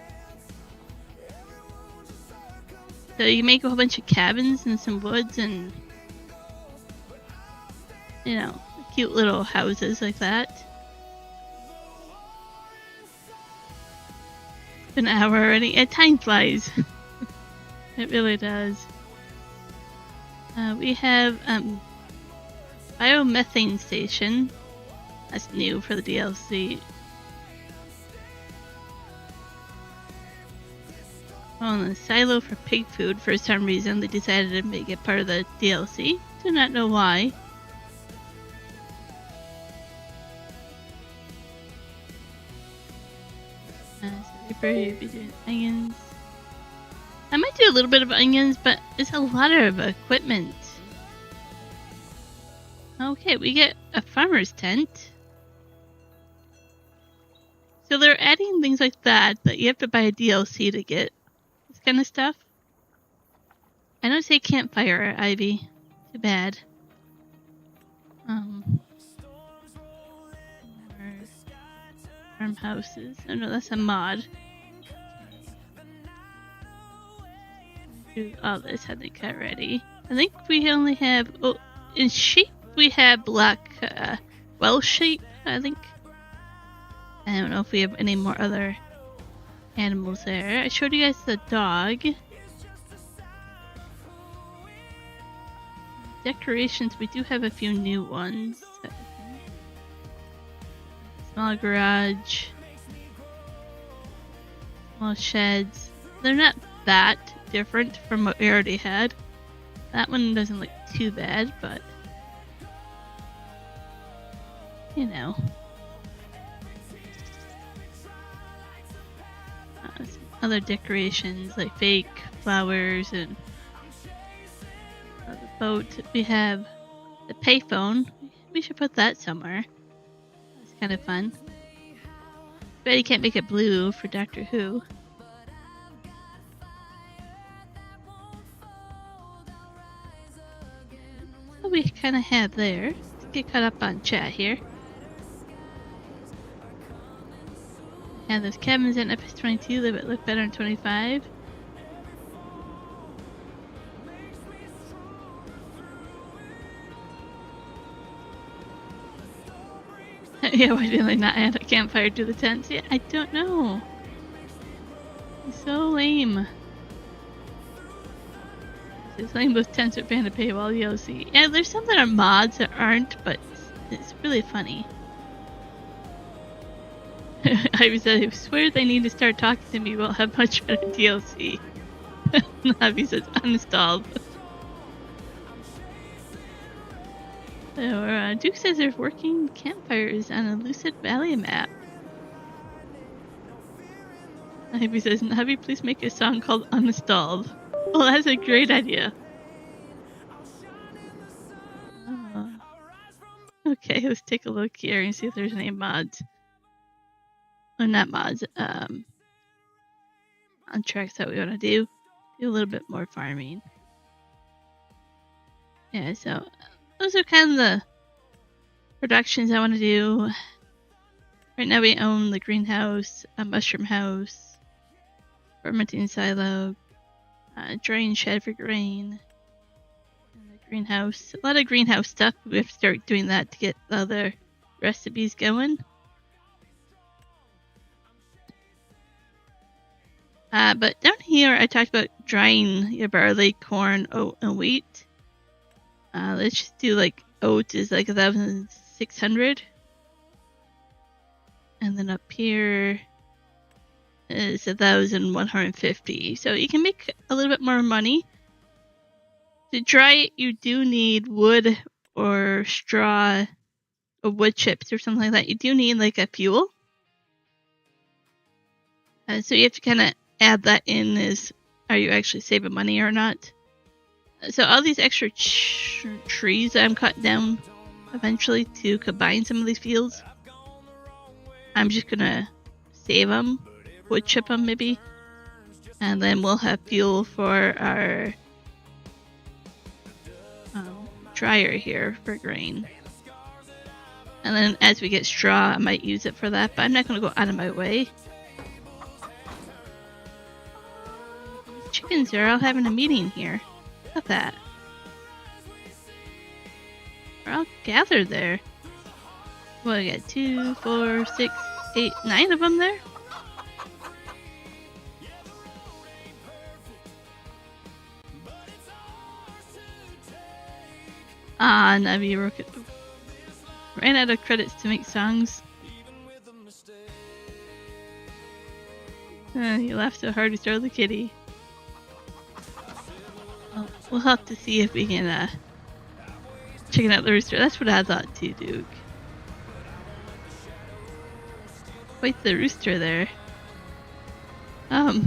So you make a whole bunch of cabins and some woods and, you know, cute little houses like that. It's been an hour already. Time flies. It really does. We have biomethane station. That's new for the DLC. Oh, and a silo for pig food. For some reason, they decided to make it part of the DLC. Do not know why. So you'll be doing onions. I might do a little bit of onions, but it's a lot of equipment. Okay, we get a farmer's tent. So they're adding things like that you have to buy a DLC to get. This kind of stuff. I don't say campfire, Ivy. Too bad. Farmhouses. Oh no, that's a mod. Do all this, I think, already. I think we only have... Oh, in sheep, we have black Welsh sheep, I think. I don't know if we have any more other animals there. I showed you guys the dog. Decorations, we do have a few new ones. Small garage. Small sheds. They're not that different from what we already had. That one doesn't look too bad, but you know. Some other decorations like fake flowers and the boat. We have the payphone. We should put that somewhere. That's kind of fun. Bet you can't make it blue for Doctor Who. What we kind of have there. Let's get caught up on chat here. And those cabins in FS22 that look better in 25. Yeah, why didn't they not add a campfire to the tents? Yeah, I don't know. It's so lame. It's lame those tents are banned to paywall DLC. Yeah, there's some that are mods that aren't, but it's really funny. I swear they need to start talking to me. We'll have much better DLC. Navi says uninstalled. So, Duke says there's working campfires on a Lucid Valley map. Navi says, Navi, please make a song called Uninstalled. Oh, that's a great idea. Okay, let's take a look here and see if there's any mods. Well, not mods, on tracks that we want to do. Do a little bit more farming. Yeah, so those are kind of the productions I want to do. Right now we own the greenhouse, a mushroom house, fermenting silo, drain shed for grain, and the greenhouse. A lot of greenhouse stuff. We have to start doing that to get the other recipes going. But down here, I talked about drying your barley, corn, oat, and wheat. Let's just do like oat is like 1,600. And then up here is 1,150. So you can make a little bit more money. To dry it, you do need wood or straw or wood chips or something like that. You do need like a fuel. So you have to kind of add that in, is are you actually saving money or not? So all these extra trees that I'm cutting down eventually to combine some of these fields, I'm just gonna save them, wood chip them maybe, and then we'll have fuel for our dryer here for grain. And then as we get straw, I might use it for that, but I'm not gonna go out of my way. Chickens are all having a meeting here. Look at that. We're all gathered there. Well, I got 2, 4, 6, 8, 9 of them there. Ah, Navi ran out of credits to make songs. You laughed so hard you startled the kitty. Well, we'll have to see if we can check out the rooster. That's what I thought too, Duke. Quite the rooster there. We'll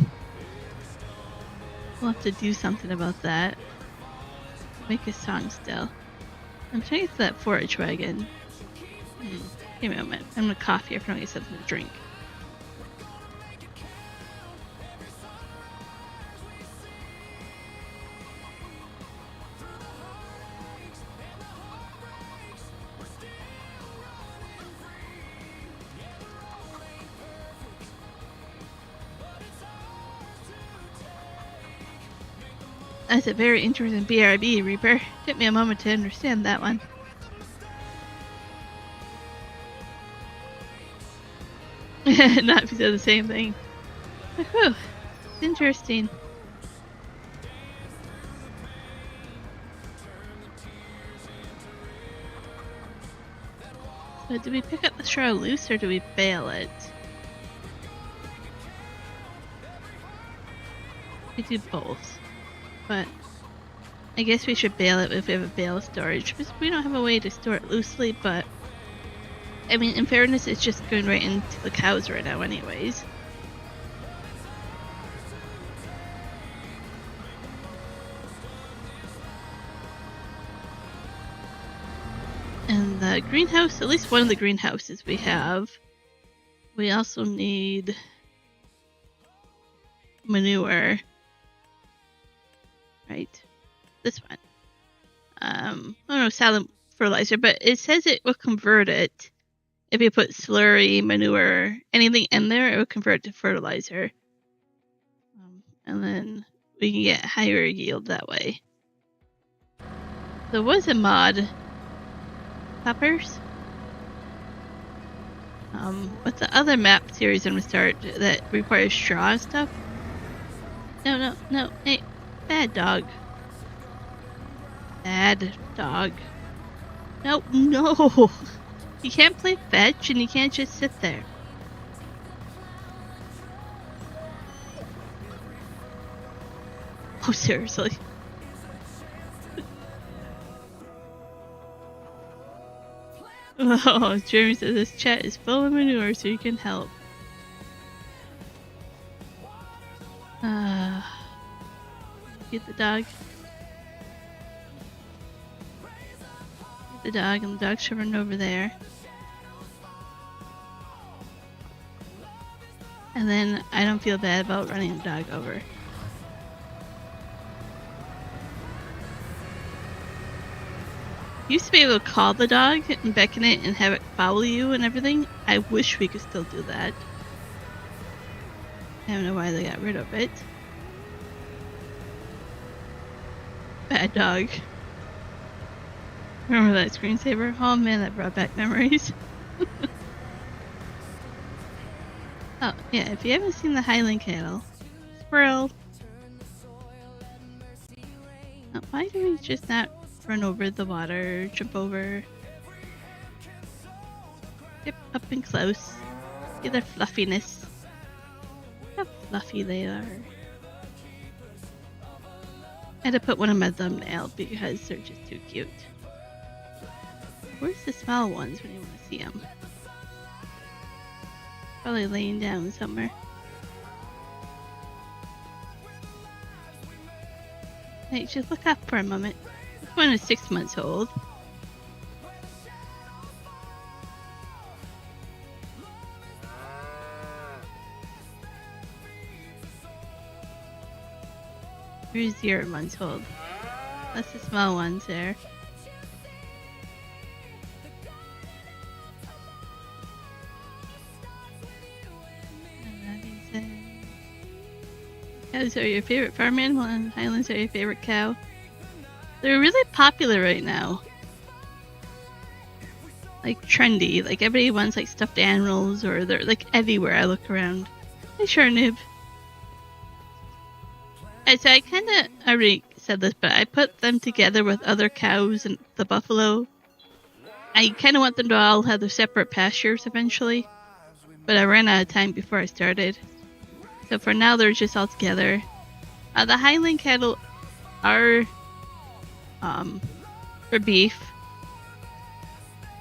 have to do something about that. Make a song still. I'm trying to get to that forage wagon. Give me a moment. I'm gonna cough here if I don't get something to drink. That's a very interesting BRB, Reaper. Took me a moment to understand that one. Not if you said the same thing. Whew. It's interesting. So do we pick up the straw loose or do we bale it? We do both. But I guess we should bale it if we have a bale storage, because we don't have a way to store it loosely, but I mean, in fairness, it's just going right into the cows right now anyways. And the greenhouse, at least one of the greenhouses we have, we also need manure. Right, this one. I don't know, solid fertilizer, but it says it will convert it. If you put slurry, manure, anything in there, it will convert it to fertilizer. And then we can get higher yield that way. There was a mod, Poppers, with the other map series I'm gonna start that requires straw and stuff. No, hey. Bad dog. Bad dog. No. You can't play fetch and you can't just sit there. Oh, seriously. Oh, Jeremy says this chat is full of manure so you can help. Get the dog. Get the dog, and the dog's should run over there. And then I don't feel bad about running the dog over. You used to be able to call the dog and beckon it and have it follow you and everything. I wish we could still do that. I don't know why they got rid of it. Bad dog. Remember that screensaver? Oh man, that brought back memories. Oh, yeah, if you haven't seen the Highland cattle, squirrel. Oh, why do we just not run over the water, jump over? Yep, up and close. See their fluffiness. How fluffy they are. I had to put one on my thumbnail because they're just too cute. Where's the small ones when you want to see them? Probably laying down somewhere. Hey, just look up for a moment. This one is 6 months old. Here's 0 months old. That's the small ones there. Cows are your favorite farm animal and Highlands are your favorite cow. They're really popular right now. Like trendy. Like everybody wants like stuffed animals or they're like everywhere I look around. Hey Sharnoob. So I kinda already said this, but I put them together with other cows and the buffalo. I kinda want them to all have their separate pastures eventually. But I ran out of time before I started. So for now, they're just all together. The Highland cattle are for beef.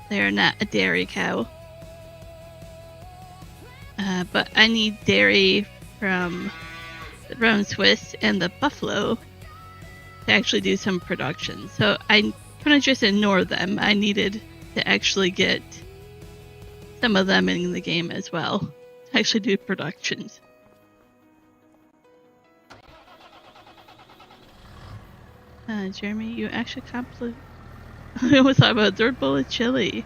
They are not a dairy cow. But I need dairy from the brown Swiss and the buffalo to actually do some production. So I couldn't just ignore them. I needed to actually get some of them in the game as well to actually do productions. Jeremy, you actually I almost thought about a third bowl of chili.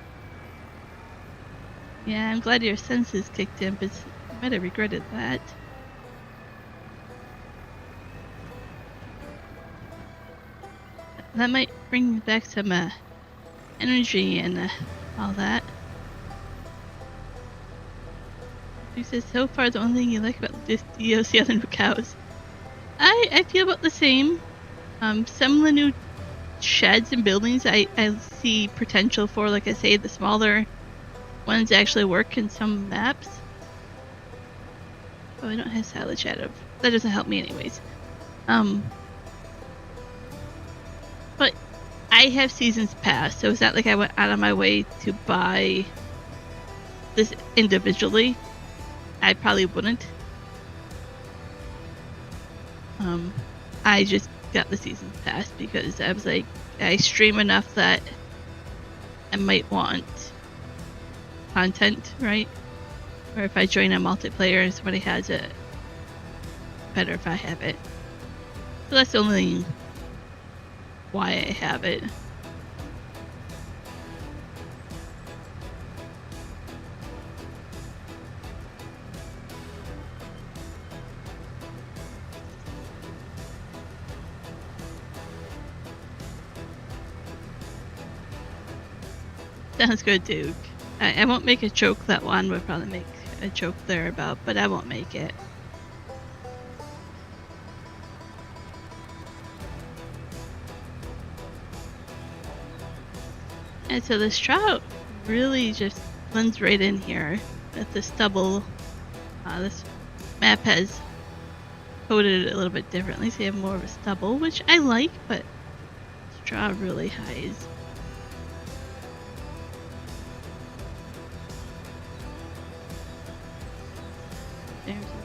Yeah, I'm glad your senses kicked in, but you might have regretted that. That might bring back some energy and all that. He says, so far the only thing you like about this DLC other than cows. I feel about the same. Some of the new sheds and buildings I see potential for, like I say, the smaller ones actually work in some maps. Oh, I don't have Silage Shadow. That doesn't help me anyways. But I have Seasons Pass, so it's not like I went out of my way to buy this individually. I probably wouldn't. I just got the Seasons Pass because I was like, I stream enough that I might want content, right? Or if I join a multiplayer and somebody has it, better if I have it. So that's the only why I have it. Sounds good, Duke. I won't make a joke that one would probably make a joke there about, but I won't make it. And so this trout really just blends right in here with the stubble. This map has coded it a little bit differently, so you have more of a stubble, which I like, but straw really hides.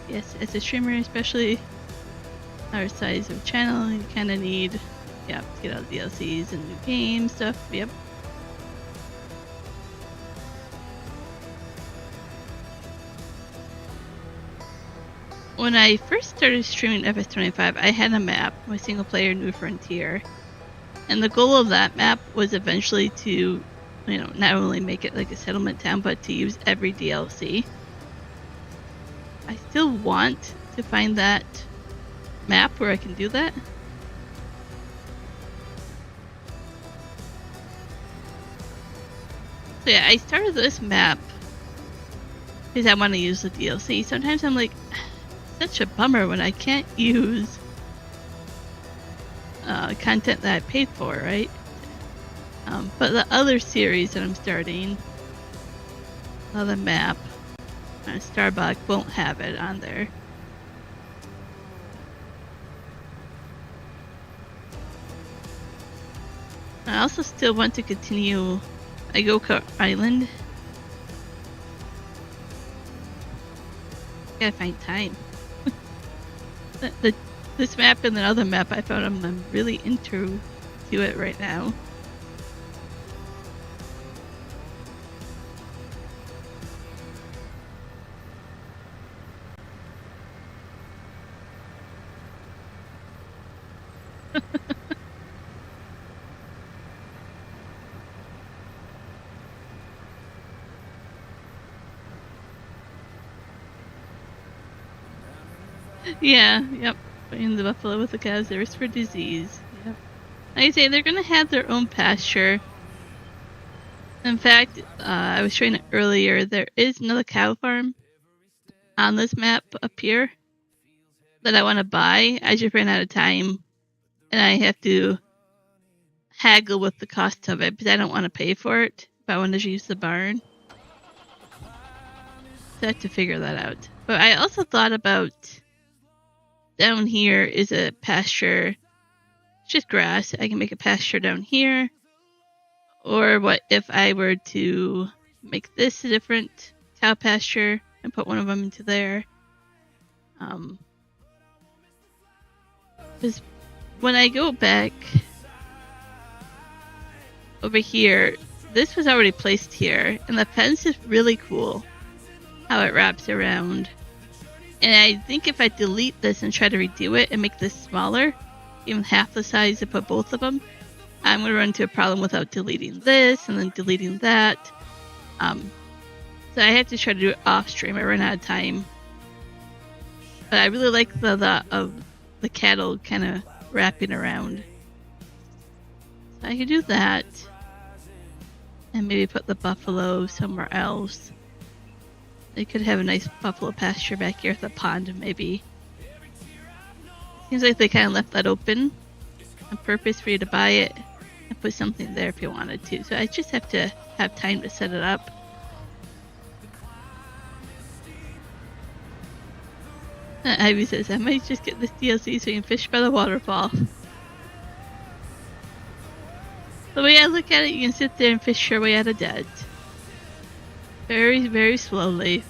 Yes, as a streamer, especially our size of channel, you kind of need, to get all the DLCs and new game stuff. Yep. When I first started streaming FS25, I had a map, my single player New Frontier, and the goal of that map was eventually to, not only make it like a settlement town, but to use every DLC. I still want to find that map where I can do that. So yeah, I started this map because I want to use the DLC. Sometimes I'm like, such a bummer when I can't use content that I paid for, right? But the other series that I'm starting, the map, Starbuck won't have it on there. I also still want to continue Go-Kart Island. Gotta find time. the this map and the other map I found I'm really into it right now. Yeah, yep. Putting the buffalo with the cows, there is for disease. Yep. Like I say, they're gonna have their own pasture. In fact, I was showing it earlier, there is another cow farm on this map up here that I want to buy. I just ran out of time, and I have to haggle with the cost of it, because I don't want to pay for it if I want to use the barn. So I have to figure that out. But I also thought about down here is a pasture. It's just grass. I can make a pasture down here. Or what if I were to make this a different cow pasture and put one of them into there? Because when I go back over here, this was already placed here, and the fence is really cool how it wraps around. And I think if I delete this and try to redo it and make this smaller, even half the size to put both of them, I'm going to run into a problem without deleting this and then deleting that. So I have to try to do it off stream. I run out of time. But I really like the cattle kind of wrapping around. So I could do that. And maybe put the buffalo somewhere else. They could have a nice buffalo pasture back here at the pond, maybe. Seems like they kind of left that open on purpose for you to buy it and put something there if you wanted to. So I just have to have time to set it up. Ivy says, I might just get this DLC so you can fish by the waterfall. The way I look at it, you can sit there and fish your way out of debt. Very, very slowly.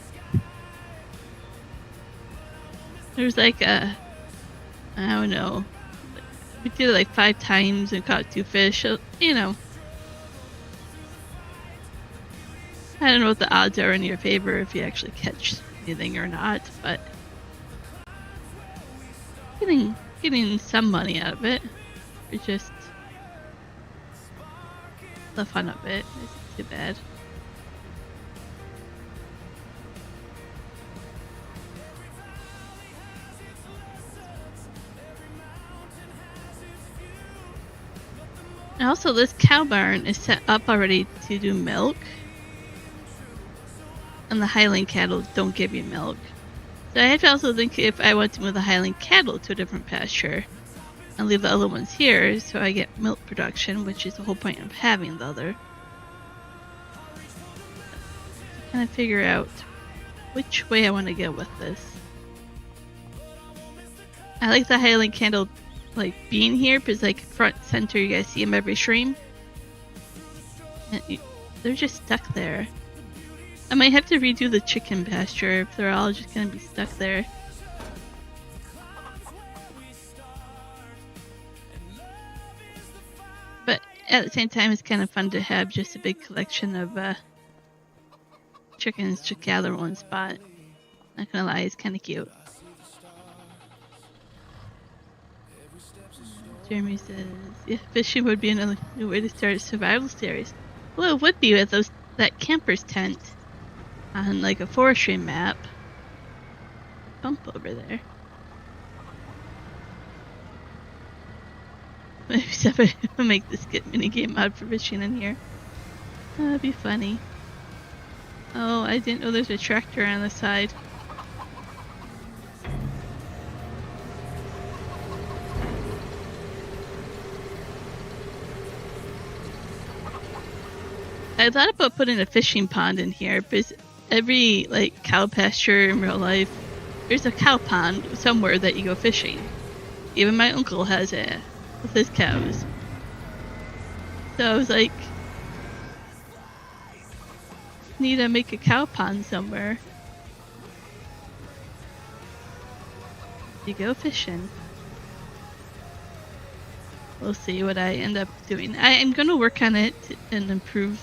There's like I don't know. We did it like 5 times and caught 2 fish. So, you know. I don't know what the odds are in your favor if you actually catch anything or not, but getting some money out of it. It's just the fun of it. It's too bad. And also, this cow barn is set up already to do milk. And the Highland cattle don't give you milk. So I have to also think if I want to move the Highland cattle to a different pasture and leave the other ones here so I get milk production, which is the whole point of having the other. To kind of figure out which way I want to go with this. I like the Highland cattle like being here because like front center, you guys see them every stream. And they're just stuck there. I might have to redo the chicken pasture if they're all just gonna be stuck there. But at the same time, it's kind of fun to have just a big collection of chickens to gather in one spot. Not gonna lie, it's kind of cute. Jeremy says, yeah, fishing would be another new way to start a survival series. Well, it would be with that camper's tent on like a forestry map. Bump over there. Maybe somebody will make this minigame mod for fishing in here. That'd be funny. Oh, I didn't know there's a tractor on the side. I thought about putting a fishing pond in here, because every like cow pasture in real life, there's a cow pond somewhere that you go fishing. Even my uncle has it with his cows. So I was like, need to make a cow pond somewhere. You go fishing. we'll see what I end up doing. I am going to work on it and improve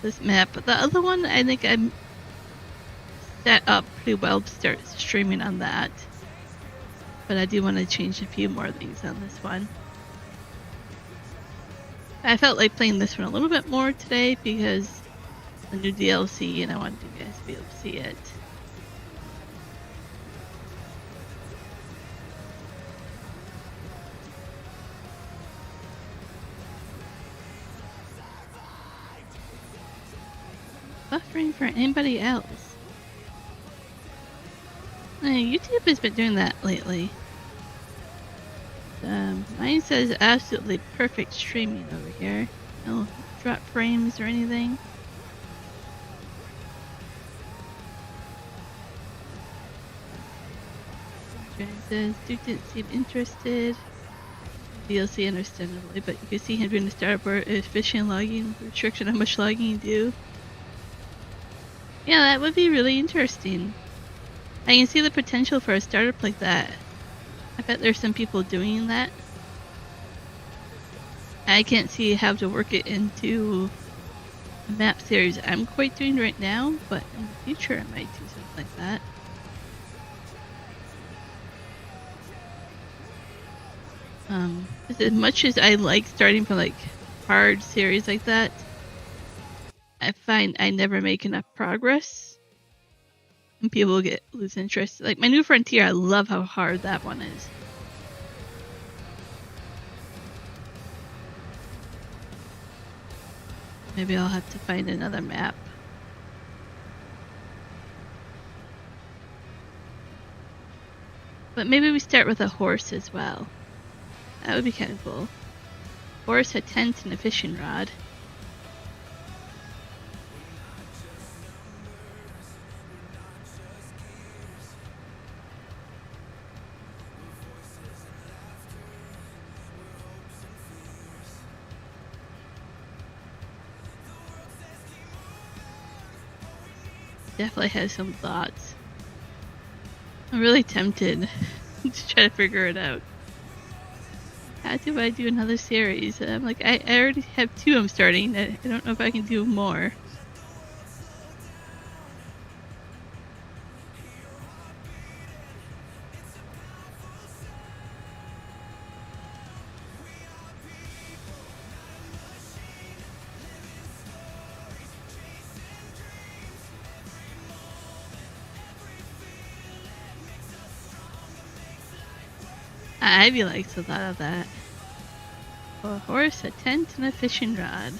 this map, but the other one, I think I'm set up pretty well to start streaming on that. But I do want to change a few more things on this one. I felt like playing this one a little bit more today because the new DLC, and I wanted you guys to be able to see it. Buffering for anybody else. YouTube has been doing that lately. Mine says absolutely perfect streaming over here. No drop frames or anything. It says Duke didn't seem interested. DLC understandably, but you can see him doing the startup where is fishing logging restriction how much logging you do. Yeah, that would be really interesting. I can see the potential for a startup like that. I bet there's some people doing that. I can't see how to work it into a map series I'm quite doing right now, but in the future I might do something like that. As much as I like starting from like hard series like that, I find I never make enough progress and people lose interest. Like my New Frontier, I love how hard that one is. Maybe I'll have to find another map. But maybe we start with a horse as well. That would be kind of cool. Horse, a tent, and a fishing rod. Definitely has some thoughts. I'm really tempted to try to figure it out. How do I do another series? I'm like, I already have 2 I'm starting. I don't know if I can do more. Ivy likes a lot of that. A horse, a tent, and a fishing rod.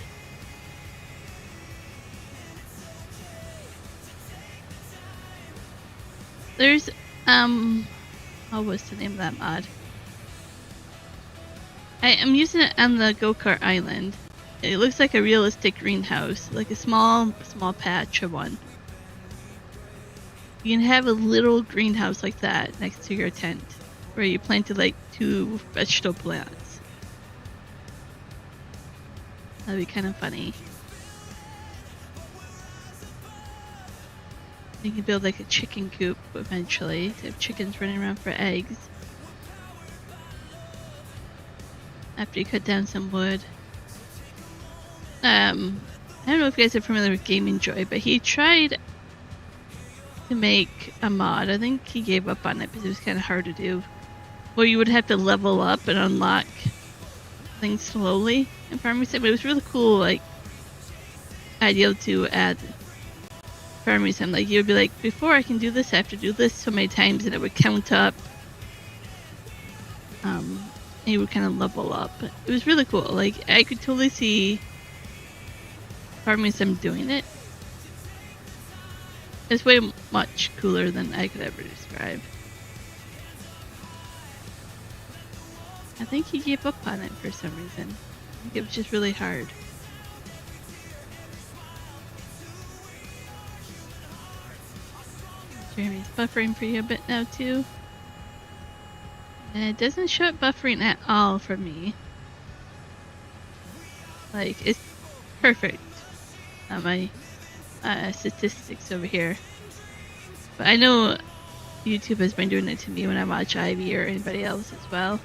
There's, oh, what's the name of that mod? I am using it on the go-kart island. It looks like a realistic greenhouse, like a small patch of one. You can have a little greenhouse like that next to your tent, where you planted like 2 vegetable plants. That'd be kind of funny. You can build like a chicken coop eventually to have chickens running around for eggs. After you cut down some wood. I don't know if you guys are familiar with Gaming Joy, but he tried to make a mod. I think he gave up on it because it was kind of hard to do. Where you would have to level up and unlock things slowly in Farming Sim. But it was really cool, like, idea to add Farming Sim. Like, you would be like, before I can do this, I have to do this so many times, and it would count up. And you would kind of level up. It was really cool. Like, I could totally see Farming Sim doing it. It's way much cooler than I could ever describe. I think he gave up on it for some reason. I think it was just really hard. Jeremy's buffering for you a bit now too. And it doesn't show it buffering at all for me. Like, it's perfect on my statistics over here. But I know YouTube has been doing it to me when I watch Ivy or anybody else as well.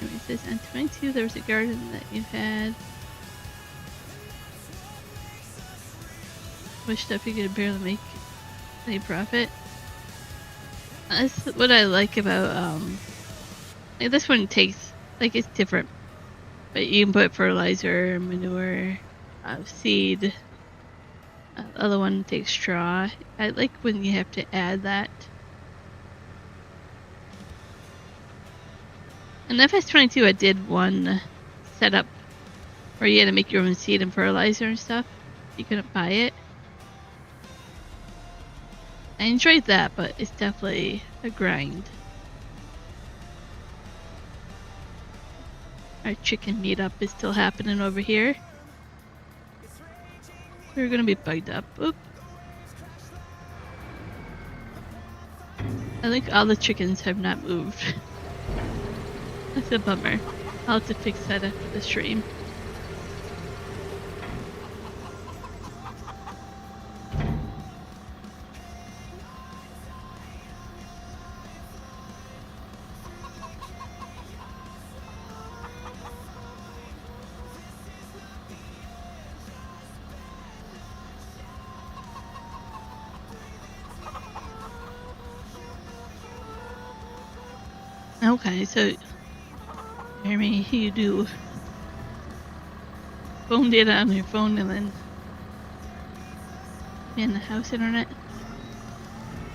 It says on 22 there was a garden that you had. Which stuff you could barely make any profit. That's what I like about like this one takes, like, it's different, but you can put fertilizer, manure, seed. The other one takes straw. I like when you have to add that. In FS22 I did one setup where you had to make your own seed and fertilizer and stuff. You couldn't buy it. I enjoyed that, but it's definitely a grind. Our chicken meetup is still happening over here. We're gonna be bugged up. Oop. I think all the chickens have not moved. That's a bummer. I'll have to fix that after the stream. Okay, so Jeremy, you do phone data on your phone and then in the house internet.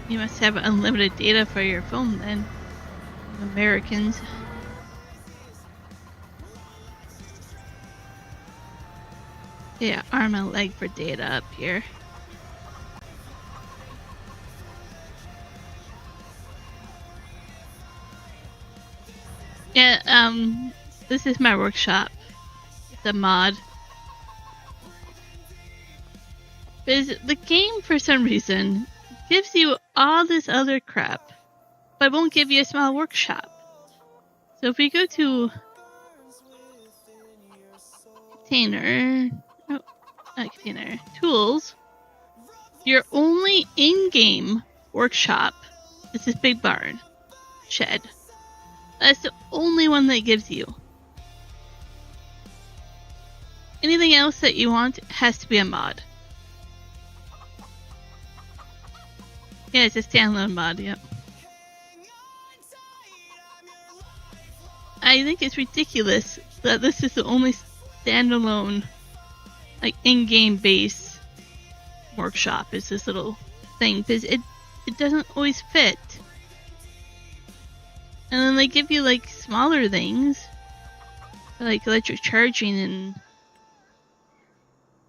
You must have unlimited data for your phone then, Americans. Yeah, arm and leg for data up here. Yeah, this is my workshop. It's a mod. Because the game, for some reason, gives you all this other crap, but won't give you a small workshop. So if we go to container, oh, not container, tools, your only in-game workshop is this big barn shed. That's the only one that gives you. Anything else that you want has to be a mod. Yeah, it's a standalone mod, yep. I think it's ridiculous that this is the only standalone, like, in-game base workshop is this little thing, because it doesn't always fit. And then they give you, like, smaller things, like electric charging and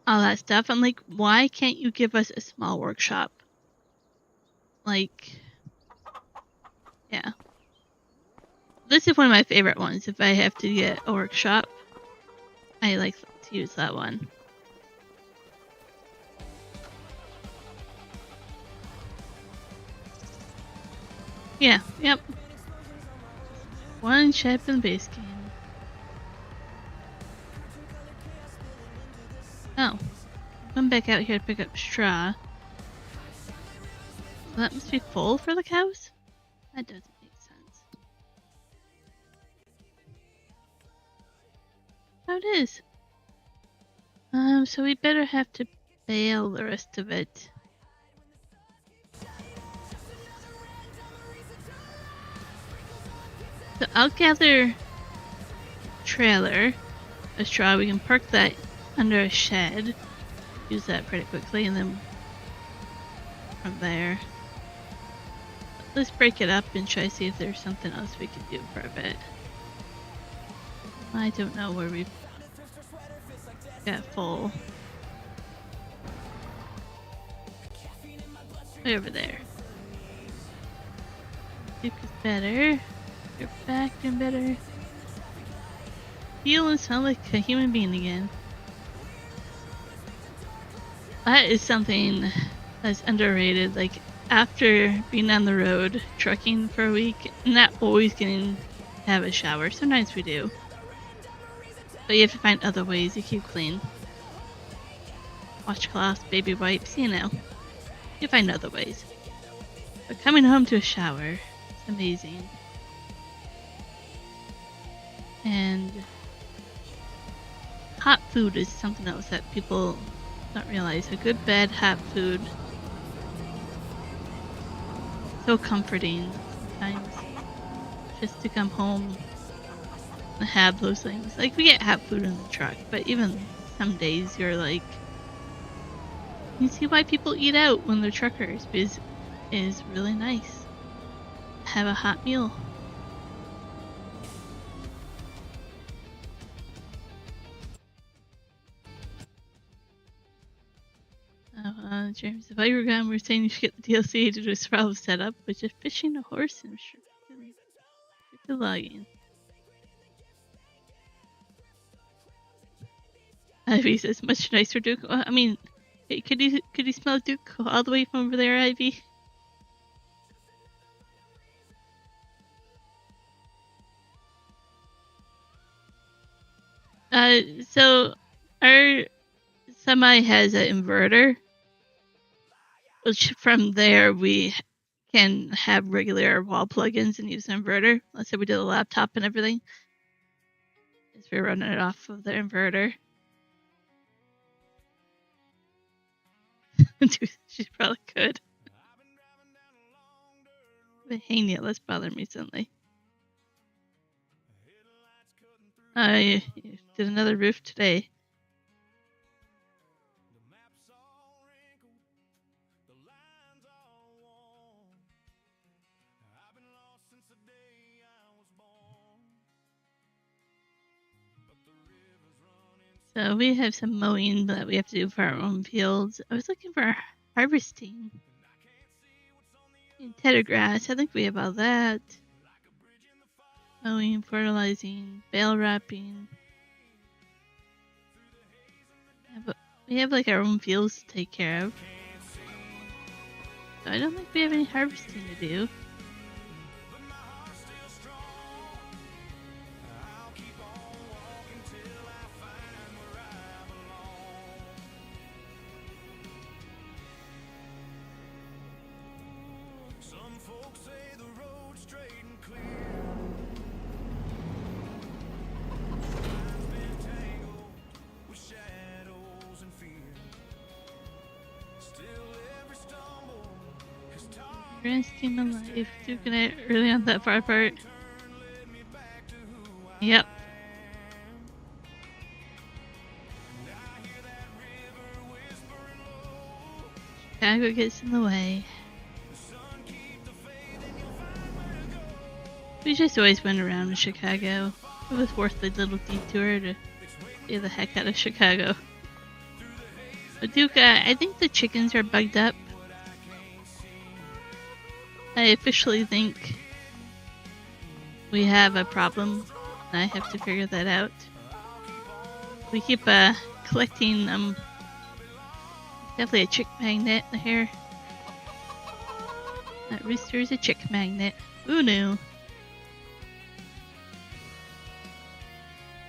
all that stuff. I'm like, why can't you give us a small workshop? Like, yeah. This is one of my favorite ones. If I have to get a workshop, I like to use that one. Yeah, yep. One ship in the base game. Oh. Come back out here to pick up straw. So that must be full for the cows? That doesn't make sense. Oh, it is. So we better have to bale the rest of it. So I'll gather trailer, a straw. We can park that under a shed. Use that pretty quickly, and then from there, let's break it up and try to see if there's something else we can do for a bit. I don't know where we've got full. Way over there. Duke is better. You're back and better. Feel and smell like a human being again. That is something that's underrated. Like, after being on the road trucking for a week, not always getting to have a shower. Sometimes we do. But you have to find other ways to keep clean. Washcloths, baby wipes, you know. You find other ways. But coming home to a shower, it's amazing. And hot food is something else that people don't realize. A good bed hot food. So comforting sometimes. Just to come home and have those things. Like, we get hot food in the truck, but even some days you're like, you see why people eat out when they're truckers, because it is really nice. Have a hot meal. James, if I were gone, we're saying you should get the DLC to just problem set up, which is fishing a horse and logging. Ivy says, much nicer, Duke. I mean, could you smell Duke all the way from over there, Ivy? So our semi has an inverter, which from there we can have regular wall plugins and use an inverter. Let's say we did a laptop and everything. As we're running it off of the inverter. She probably could. But hang it, let's bother me recently. I did another roof today. So we have some mowing that we have to do for our own fields. I was looking for harvesting. Tedder grass, I think we have all that. Mowing, fertilizing, bale wrapping. Yeah, but we have like our own fields to take care of. So I don't think we have any harvesting to do. Grand's team alive. Duking it early on that far part. Yep. Chicago gets in the way. We just always went around in Chicago. It was worth the little detour to see the heck out of Chicago. But Duke, I think the chickens are bugged up. I officially think we have a problem, and I have to figure that out. We keep collecting definitely a chick magnet here. That rooster is a chick magnet. Who knew?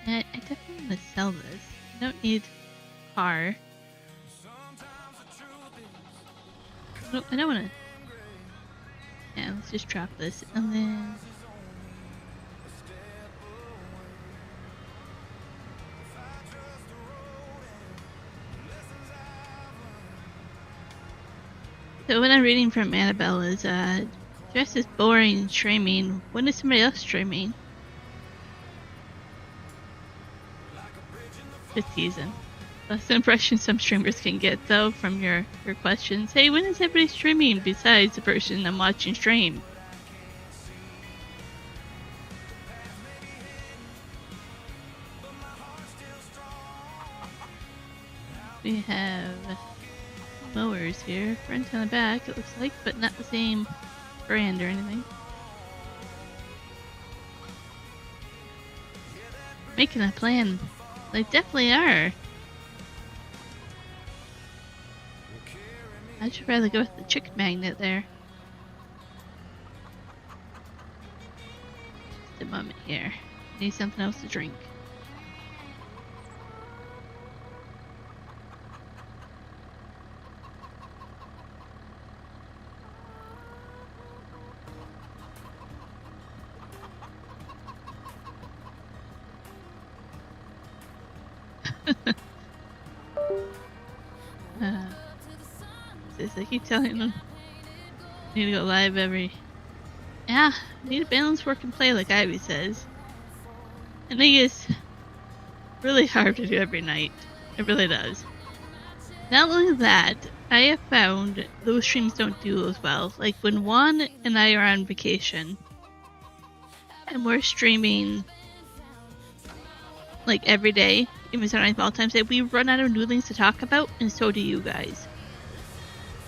I definitely want to sell this. I don't need a car. I don't want to. Yeah, let's just drop this and then. So what I'm reading from Annabelle is just as boring streaming. When is somebody else streaming? Just teasing. That's the impression some streamers can get though from your questions. Hey, when is everybody streaming besides the person I'm watching stream? We have mowers here, front and the back it looks like, but not the same brand or anything. Making a plan. They definitely are. I should rather go with the chick magnet there. Just a moment here. Need something else to drink. I keep telling them need to go live every. Yeah, need to balance work and play, like Ivy says. And it is really hard to do every night. It really does. Not only that, I have found those streams don't do as well. Like when Juan and I are on vacation and we're streaming like every day, even sometimes multiple times, we run out of new things to talk about, and so do you guys.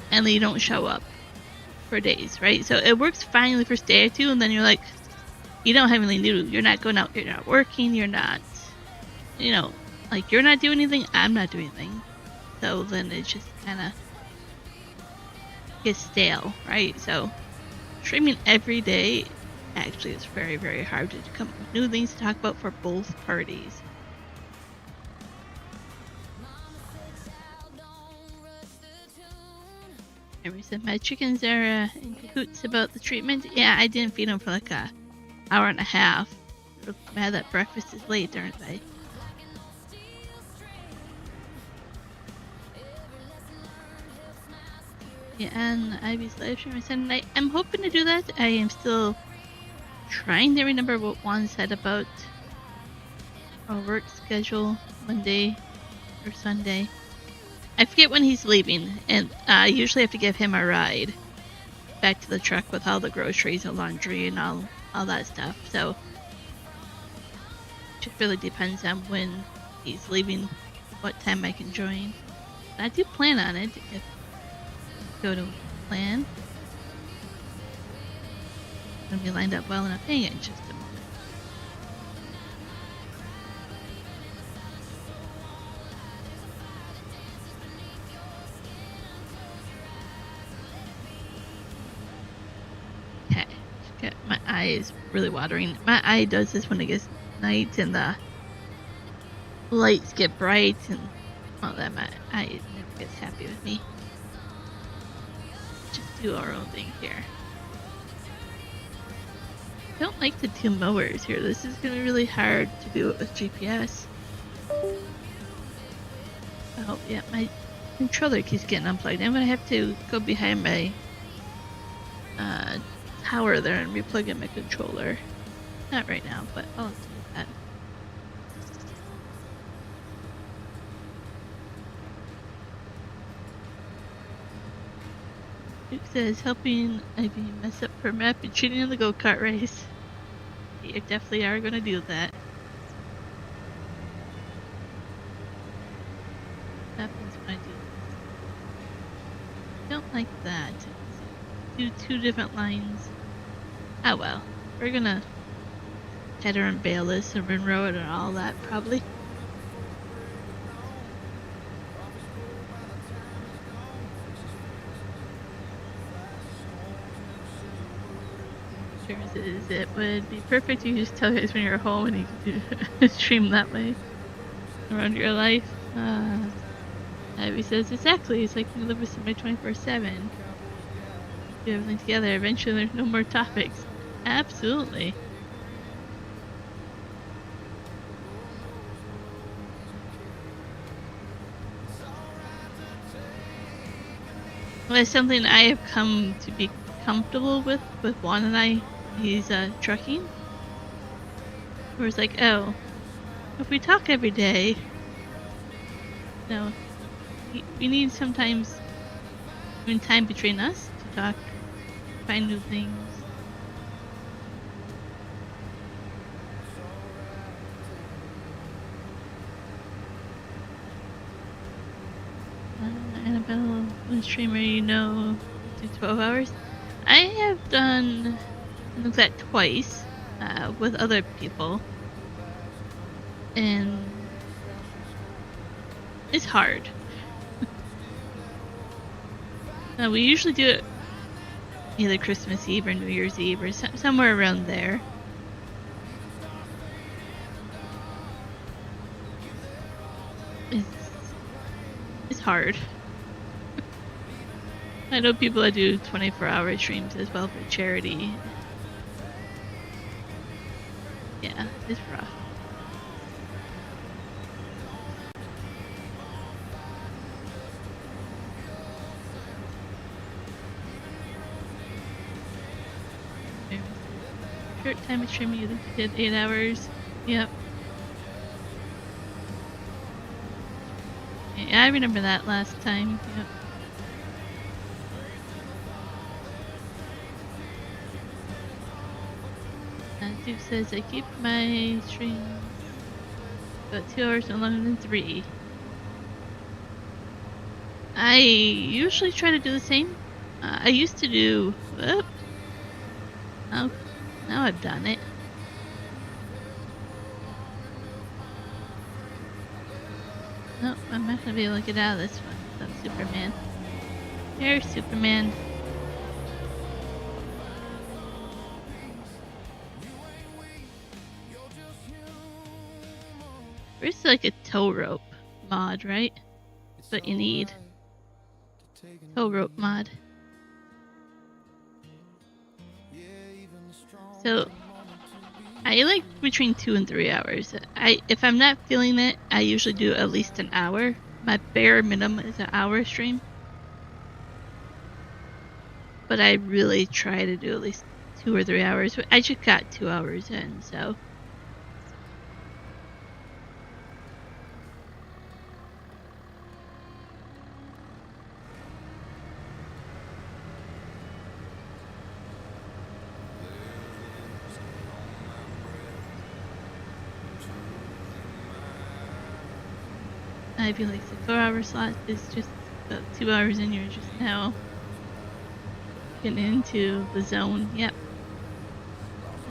And then you don't show up for days, right? So it works fine the first day or two, and then you're like, you don't have anything new. You're not going out, you're not working, you're not, you know, like you're not doing anything, I'm not doing anything. So then it just kind of gets stale, right? So streaming every day actually is very, very hard to come up with new things to talk about for both parties. Emery said, my chickens are in cahoots about the treatment. Yeah, I didn't feed them for like an hour and a half. Mad that breakfast is late, aren't they? Yeah, and Ivy's live stream I said, and I'm hoping to do that. I am still trying to remember what Juan said about our work schedule Monday or Sunday. I forget when he's leaving, and I usually have to give him a ride back to the truck with all the groceries and laundry and all that stuff. So it just really depends on when he's leaving, what time I can join. But I do plan on it if go to plan. It'll be lined up well enough. Hang on just a moment. Okay, my eye is really watering. My eye does this when it gets night and the lights get bright and all that. My eye never gets happy with me. Just do our own thing here. I don't like the two mowers here. This is going to be really hard to do it with GPS. Oh, yeah, my controller keeps getting unplugged. I'm going to have to go behind my tower there and replug in my controller. Not right now, but I'll do that. Duke says, helping Ivy mess up her map and cheating in the go-kart race. You definitely are going to do that. What happens when I do this? Don't like that. Do two different lines. Oh well. We're going to header and bail this and run road and all that probably. It would be perfect. You just tell guys when you're home and you can stream that way around your life. Ivy says, exactly. It's like you live with somebody 24/7. Do everything together. Eventually, there's no more topics. Absolutely. Well, it's something I have come to be comfortable with Juan and I. He's trucking. Where it's like, oh, if we talk every day, no, we need sometimes even time between us to talk, find new things. Annabelle, one streamer you know, do 12 hours. I have done that twice with other people, and it's hard. We usually do it either Christmas Eve or New Year's Eve or somewhere around there. It's hard. I know people that do 24-hour streams as well for charity. Yeah, it's rough. short time of streaming, you did 8 hours. Yep. Yeah, I remember that last time. Yep. Duke says I keep my streams about 2 hours no longer than 3. I usually try to do the same. I used to do. Oh, now I've done it. Nope, I'm not gonna be able to get out of this one without Superman. Here's Superman. There's like a tow rope mod, right? That's what you need. Tow rope mod. So I like between 2 and 3 hours. If I'm not feeling it, I usually do at least an hour. My bare minimum is an hour stream. But I really try to do at least 2 or 3 hours. I just got 2 hours in, so. I feel like the 4-hour slot is just about 2 hours in. You're just now getting into the zone. Yep.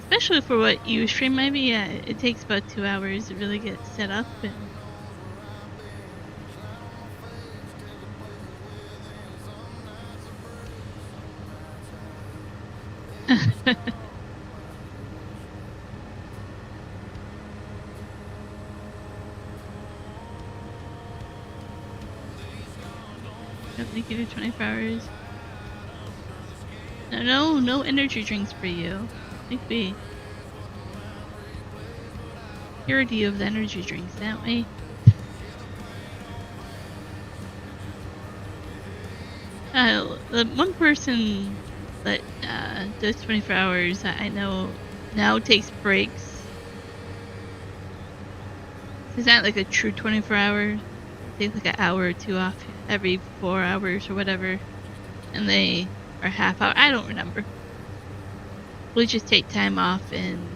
Especially for what you stream, maybe. Yeah, it takes about 2 hours to really get set up. And Thank you for 24 hours. No energy drinks for you. Like we purity of the energy drinks, don't we? The one person that does 24 hours I know now takes breaks. It's not like a true 24 hour. Take like an hour or two off every 4 hours or whatever, and they are half hour. I don't remember. We just take time off and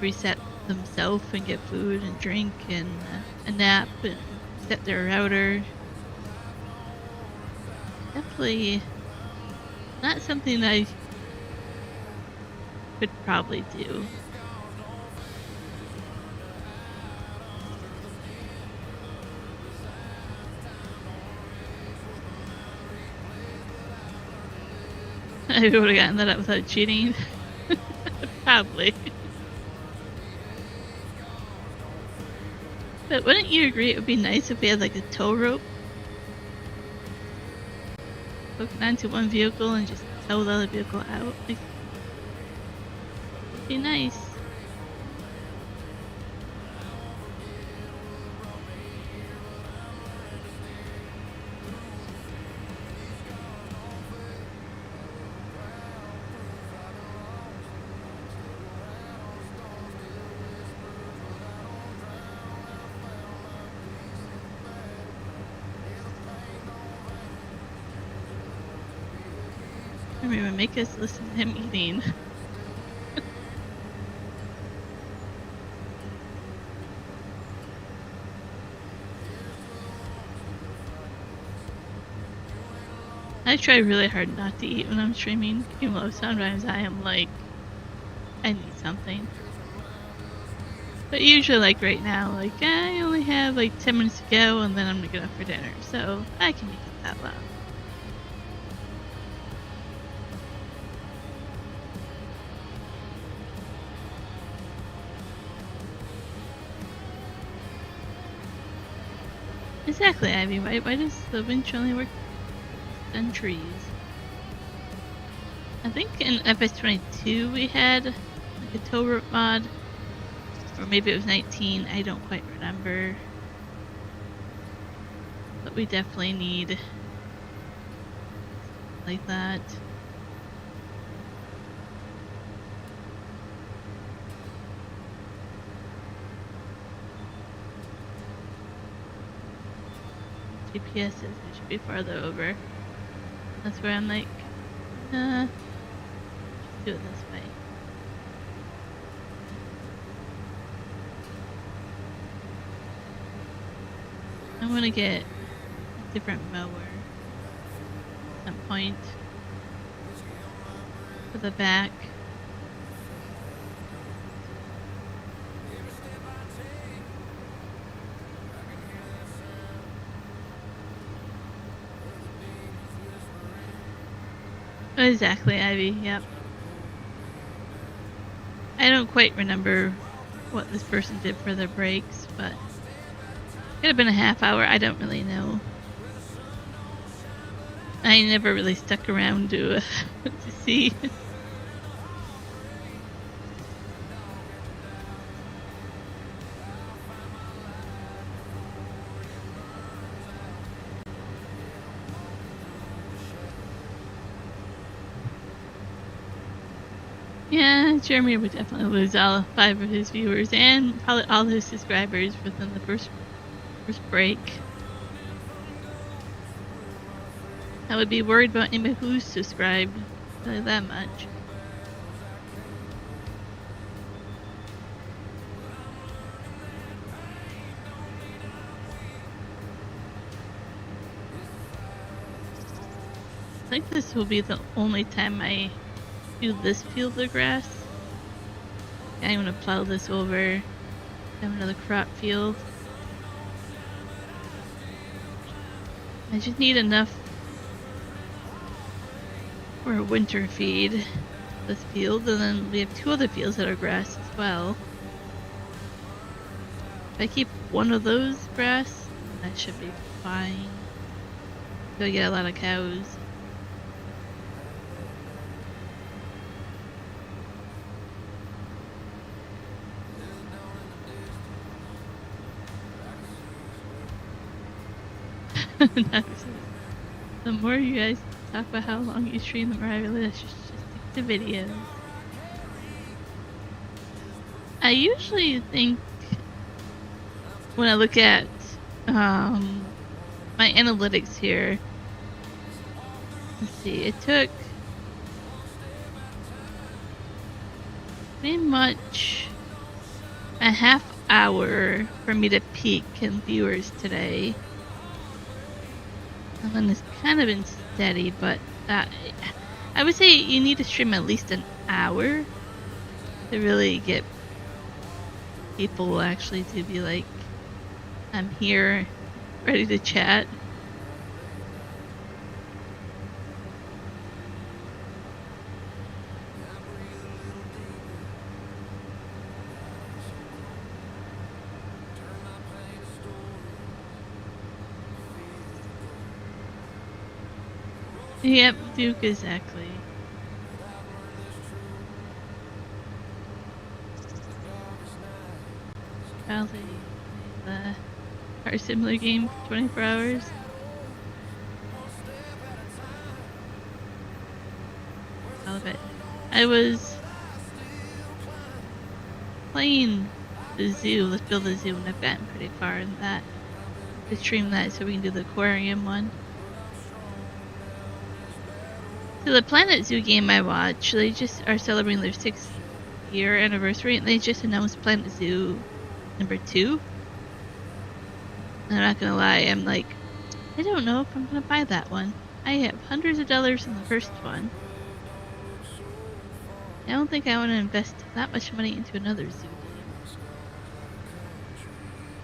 reset themselves and get food and drink and a nap and set their router. Definitely not something I could probably do. I would have gotten that up without cheating. Probably. But wouldn't you agree it would be nice if we had like a tow rope? Hook it onto one vehicle and just tow the other vehicle out. Like, it'd be nice. I mean, make us listen to him eating. I try really hard not to eat when I'm streaming, even though sometimes I am like, I need something. But usually, like right now, like I only have like 10 minutes to go and then I'm gonna get up for dinner, so I can make it that long. Exactly, Ivy. Why does the winch only work on trees? I think in FS22 we had like a tow rope mod, or maybe it was 19. I don't quite remember, but we definitely need like that. GPS says we should be farther over. That's where I'm like, just do it this way. I want to get a different mower at some point for the back. Exactly, Ivy, yep. I don't quite remember what this person did for their breaks, but it could have been a half hour, I don't really know. I never really stuck around to see. Yeah, Jeremy would definitely lose all 5 of his viewers and probably all his subscribers within the first break. I would be worried about anybody who's subscribed really that much. I think this will be the only time I do this field of grass. I'm gonna plow this over, have another crop field. I just need enough for a winter feed this field, and then we have 2 other fields that are grass as well. If I keep one of those grass, that should be fine. So I get a lot of cows. The more you guys talk about how long you stream, the more I realize I should just stick to videos. I usually think when I look at my analytics here, let's see, it took pretty much a half hour for me to peak in viewers today. And then it's kind of been steady, but I would say you need to stream at least an hour to really get people actually to be like, I'm here, ready to chat. Yep, Duke, exactly. Probably the car similar game for 24 hours. All of it. I was playing the zoo, let's build a zoo, and I've gotten pretty far in that. To stream that so we can do the aquarium one. So the Planet Zoo game I watch, they just are celebrating their 6th year anniversary, and they just announced Planet Zoo number 2. And I'm not gonna lie, I'm like, I don't know if I'm gonna buy that one. I have hundreds of dollars in the first one. I don't think I want to invest that much money into another zoo game.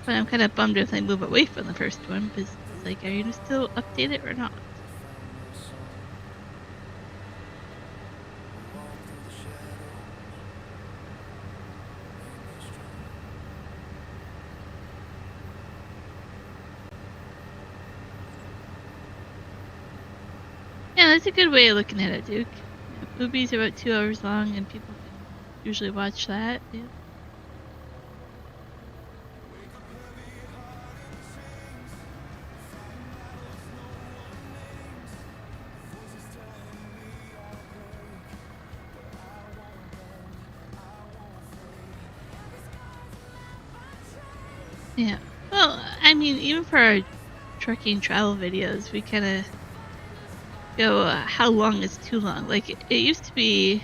But I'm kind of bummed if they move away from the first one, because it's like, are you gonna still update it or not? Yeah, that's a good way of looking at it, Duke. Yeah, movies are about 2 hours long, and people can usually watch that. Yeah. Yeah. Well, I mean, even for our trucking travel videos, we kind of go, how long is too long? Like, it used to be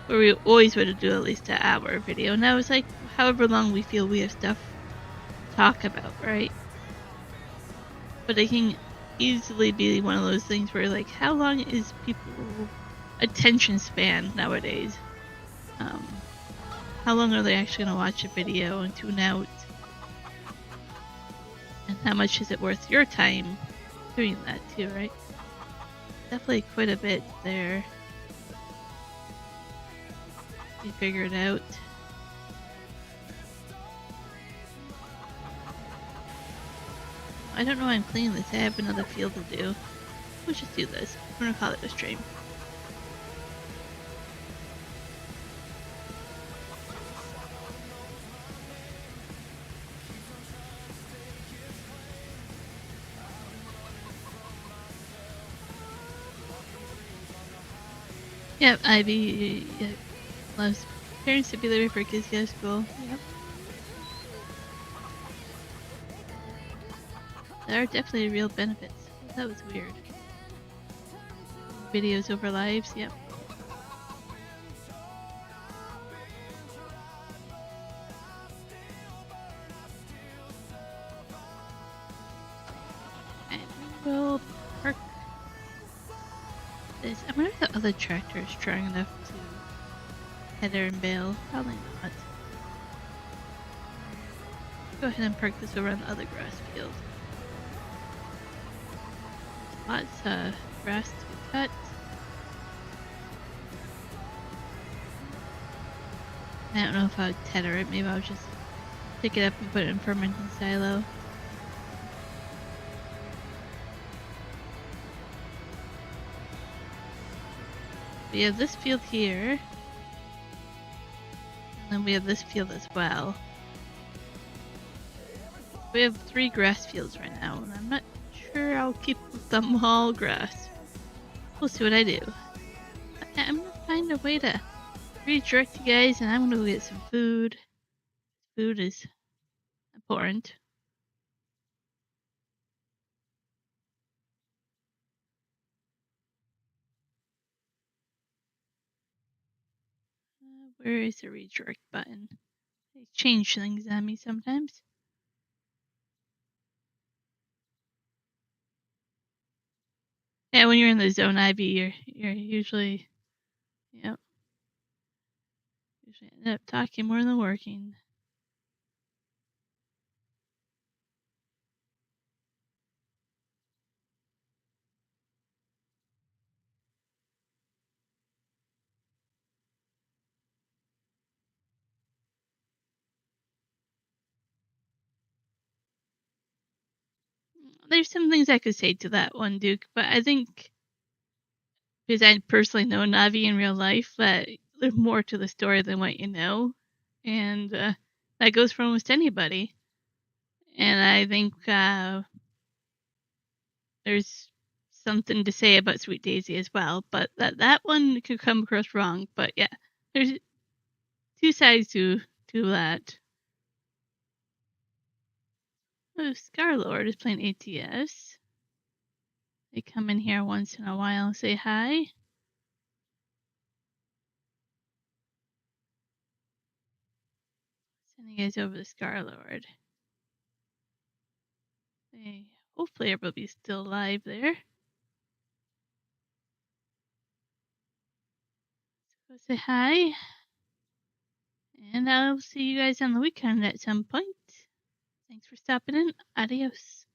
where we always would do at least an hour video. Now it's like, however long we feel we have stuff to talk about, right? But it can easily be one of those things where, like, how long is people's attention span nowadays? How long are they actually going to watch a video and tune out? And how much is it worth your time doing that too, right? Definitely quite a bit there. You figure it out. I don't know why I'm cleaning this. I have another field to do. We'll just do this. I'm gonna call it a stream. Yep, Ivy loves parents to be there for kids go to school. Yep. There are definitely real benefits. That was weird. Videos over lives, yep. And we'll park this. I wonder if the other tractor is strong enough to header and bale. Probably not. Go ahead and park this over on the other grass field. Lots of grass to be cut. I don't know if I would tether it. Maybe I'll just pick it up and put it in fermenting silo. We have this field here. And then we have this field as well. We have 3 grass fields right now, and I'm not sure I'll keep them all grass. We'll see what I do. I'm gonna find a way to redirect you guys, and I'm gonna go get some food. Food is important. Where is the redirect button? They change things on me sometimes. Yeah, when you're in the zone, Ivy, you're usually, yep, usually end up talking more than working. There's some things I could say to that one, Duke, but I think because I personally know Navi in real life, that there's more to the story than what you know, and that goes for almost anybody. And I think there's something to say about Sweet Daisy as well, but that one could come across wrong. But yeah, there's 2 sides to that. Oh, Scarlord is playing ATS. They come in here once in a while and say hi. Sending you guys over to Scarlord. Hey, hopefully everybody's still alive there. Go say hi. And I'll see you guys on the weekend at some point. Thanks for stopping in. Adios.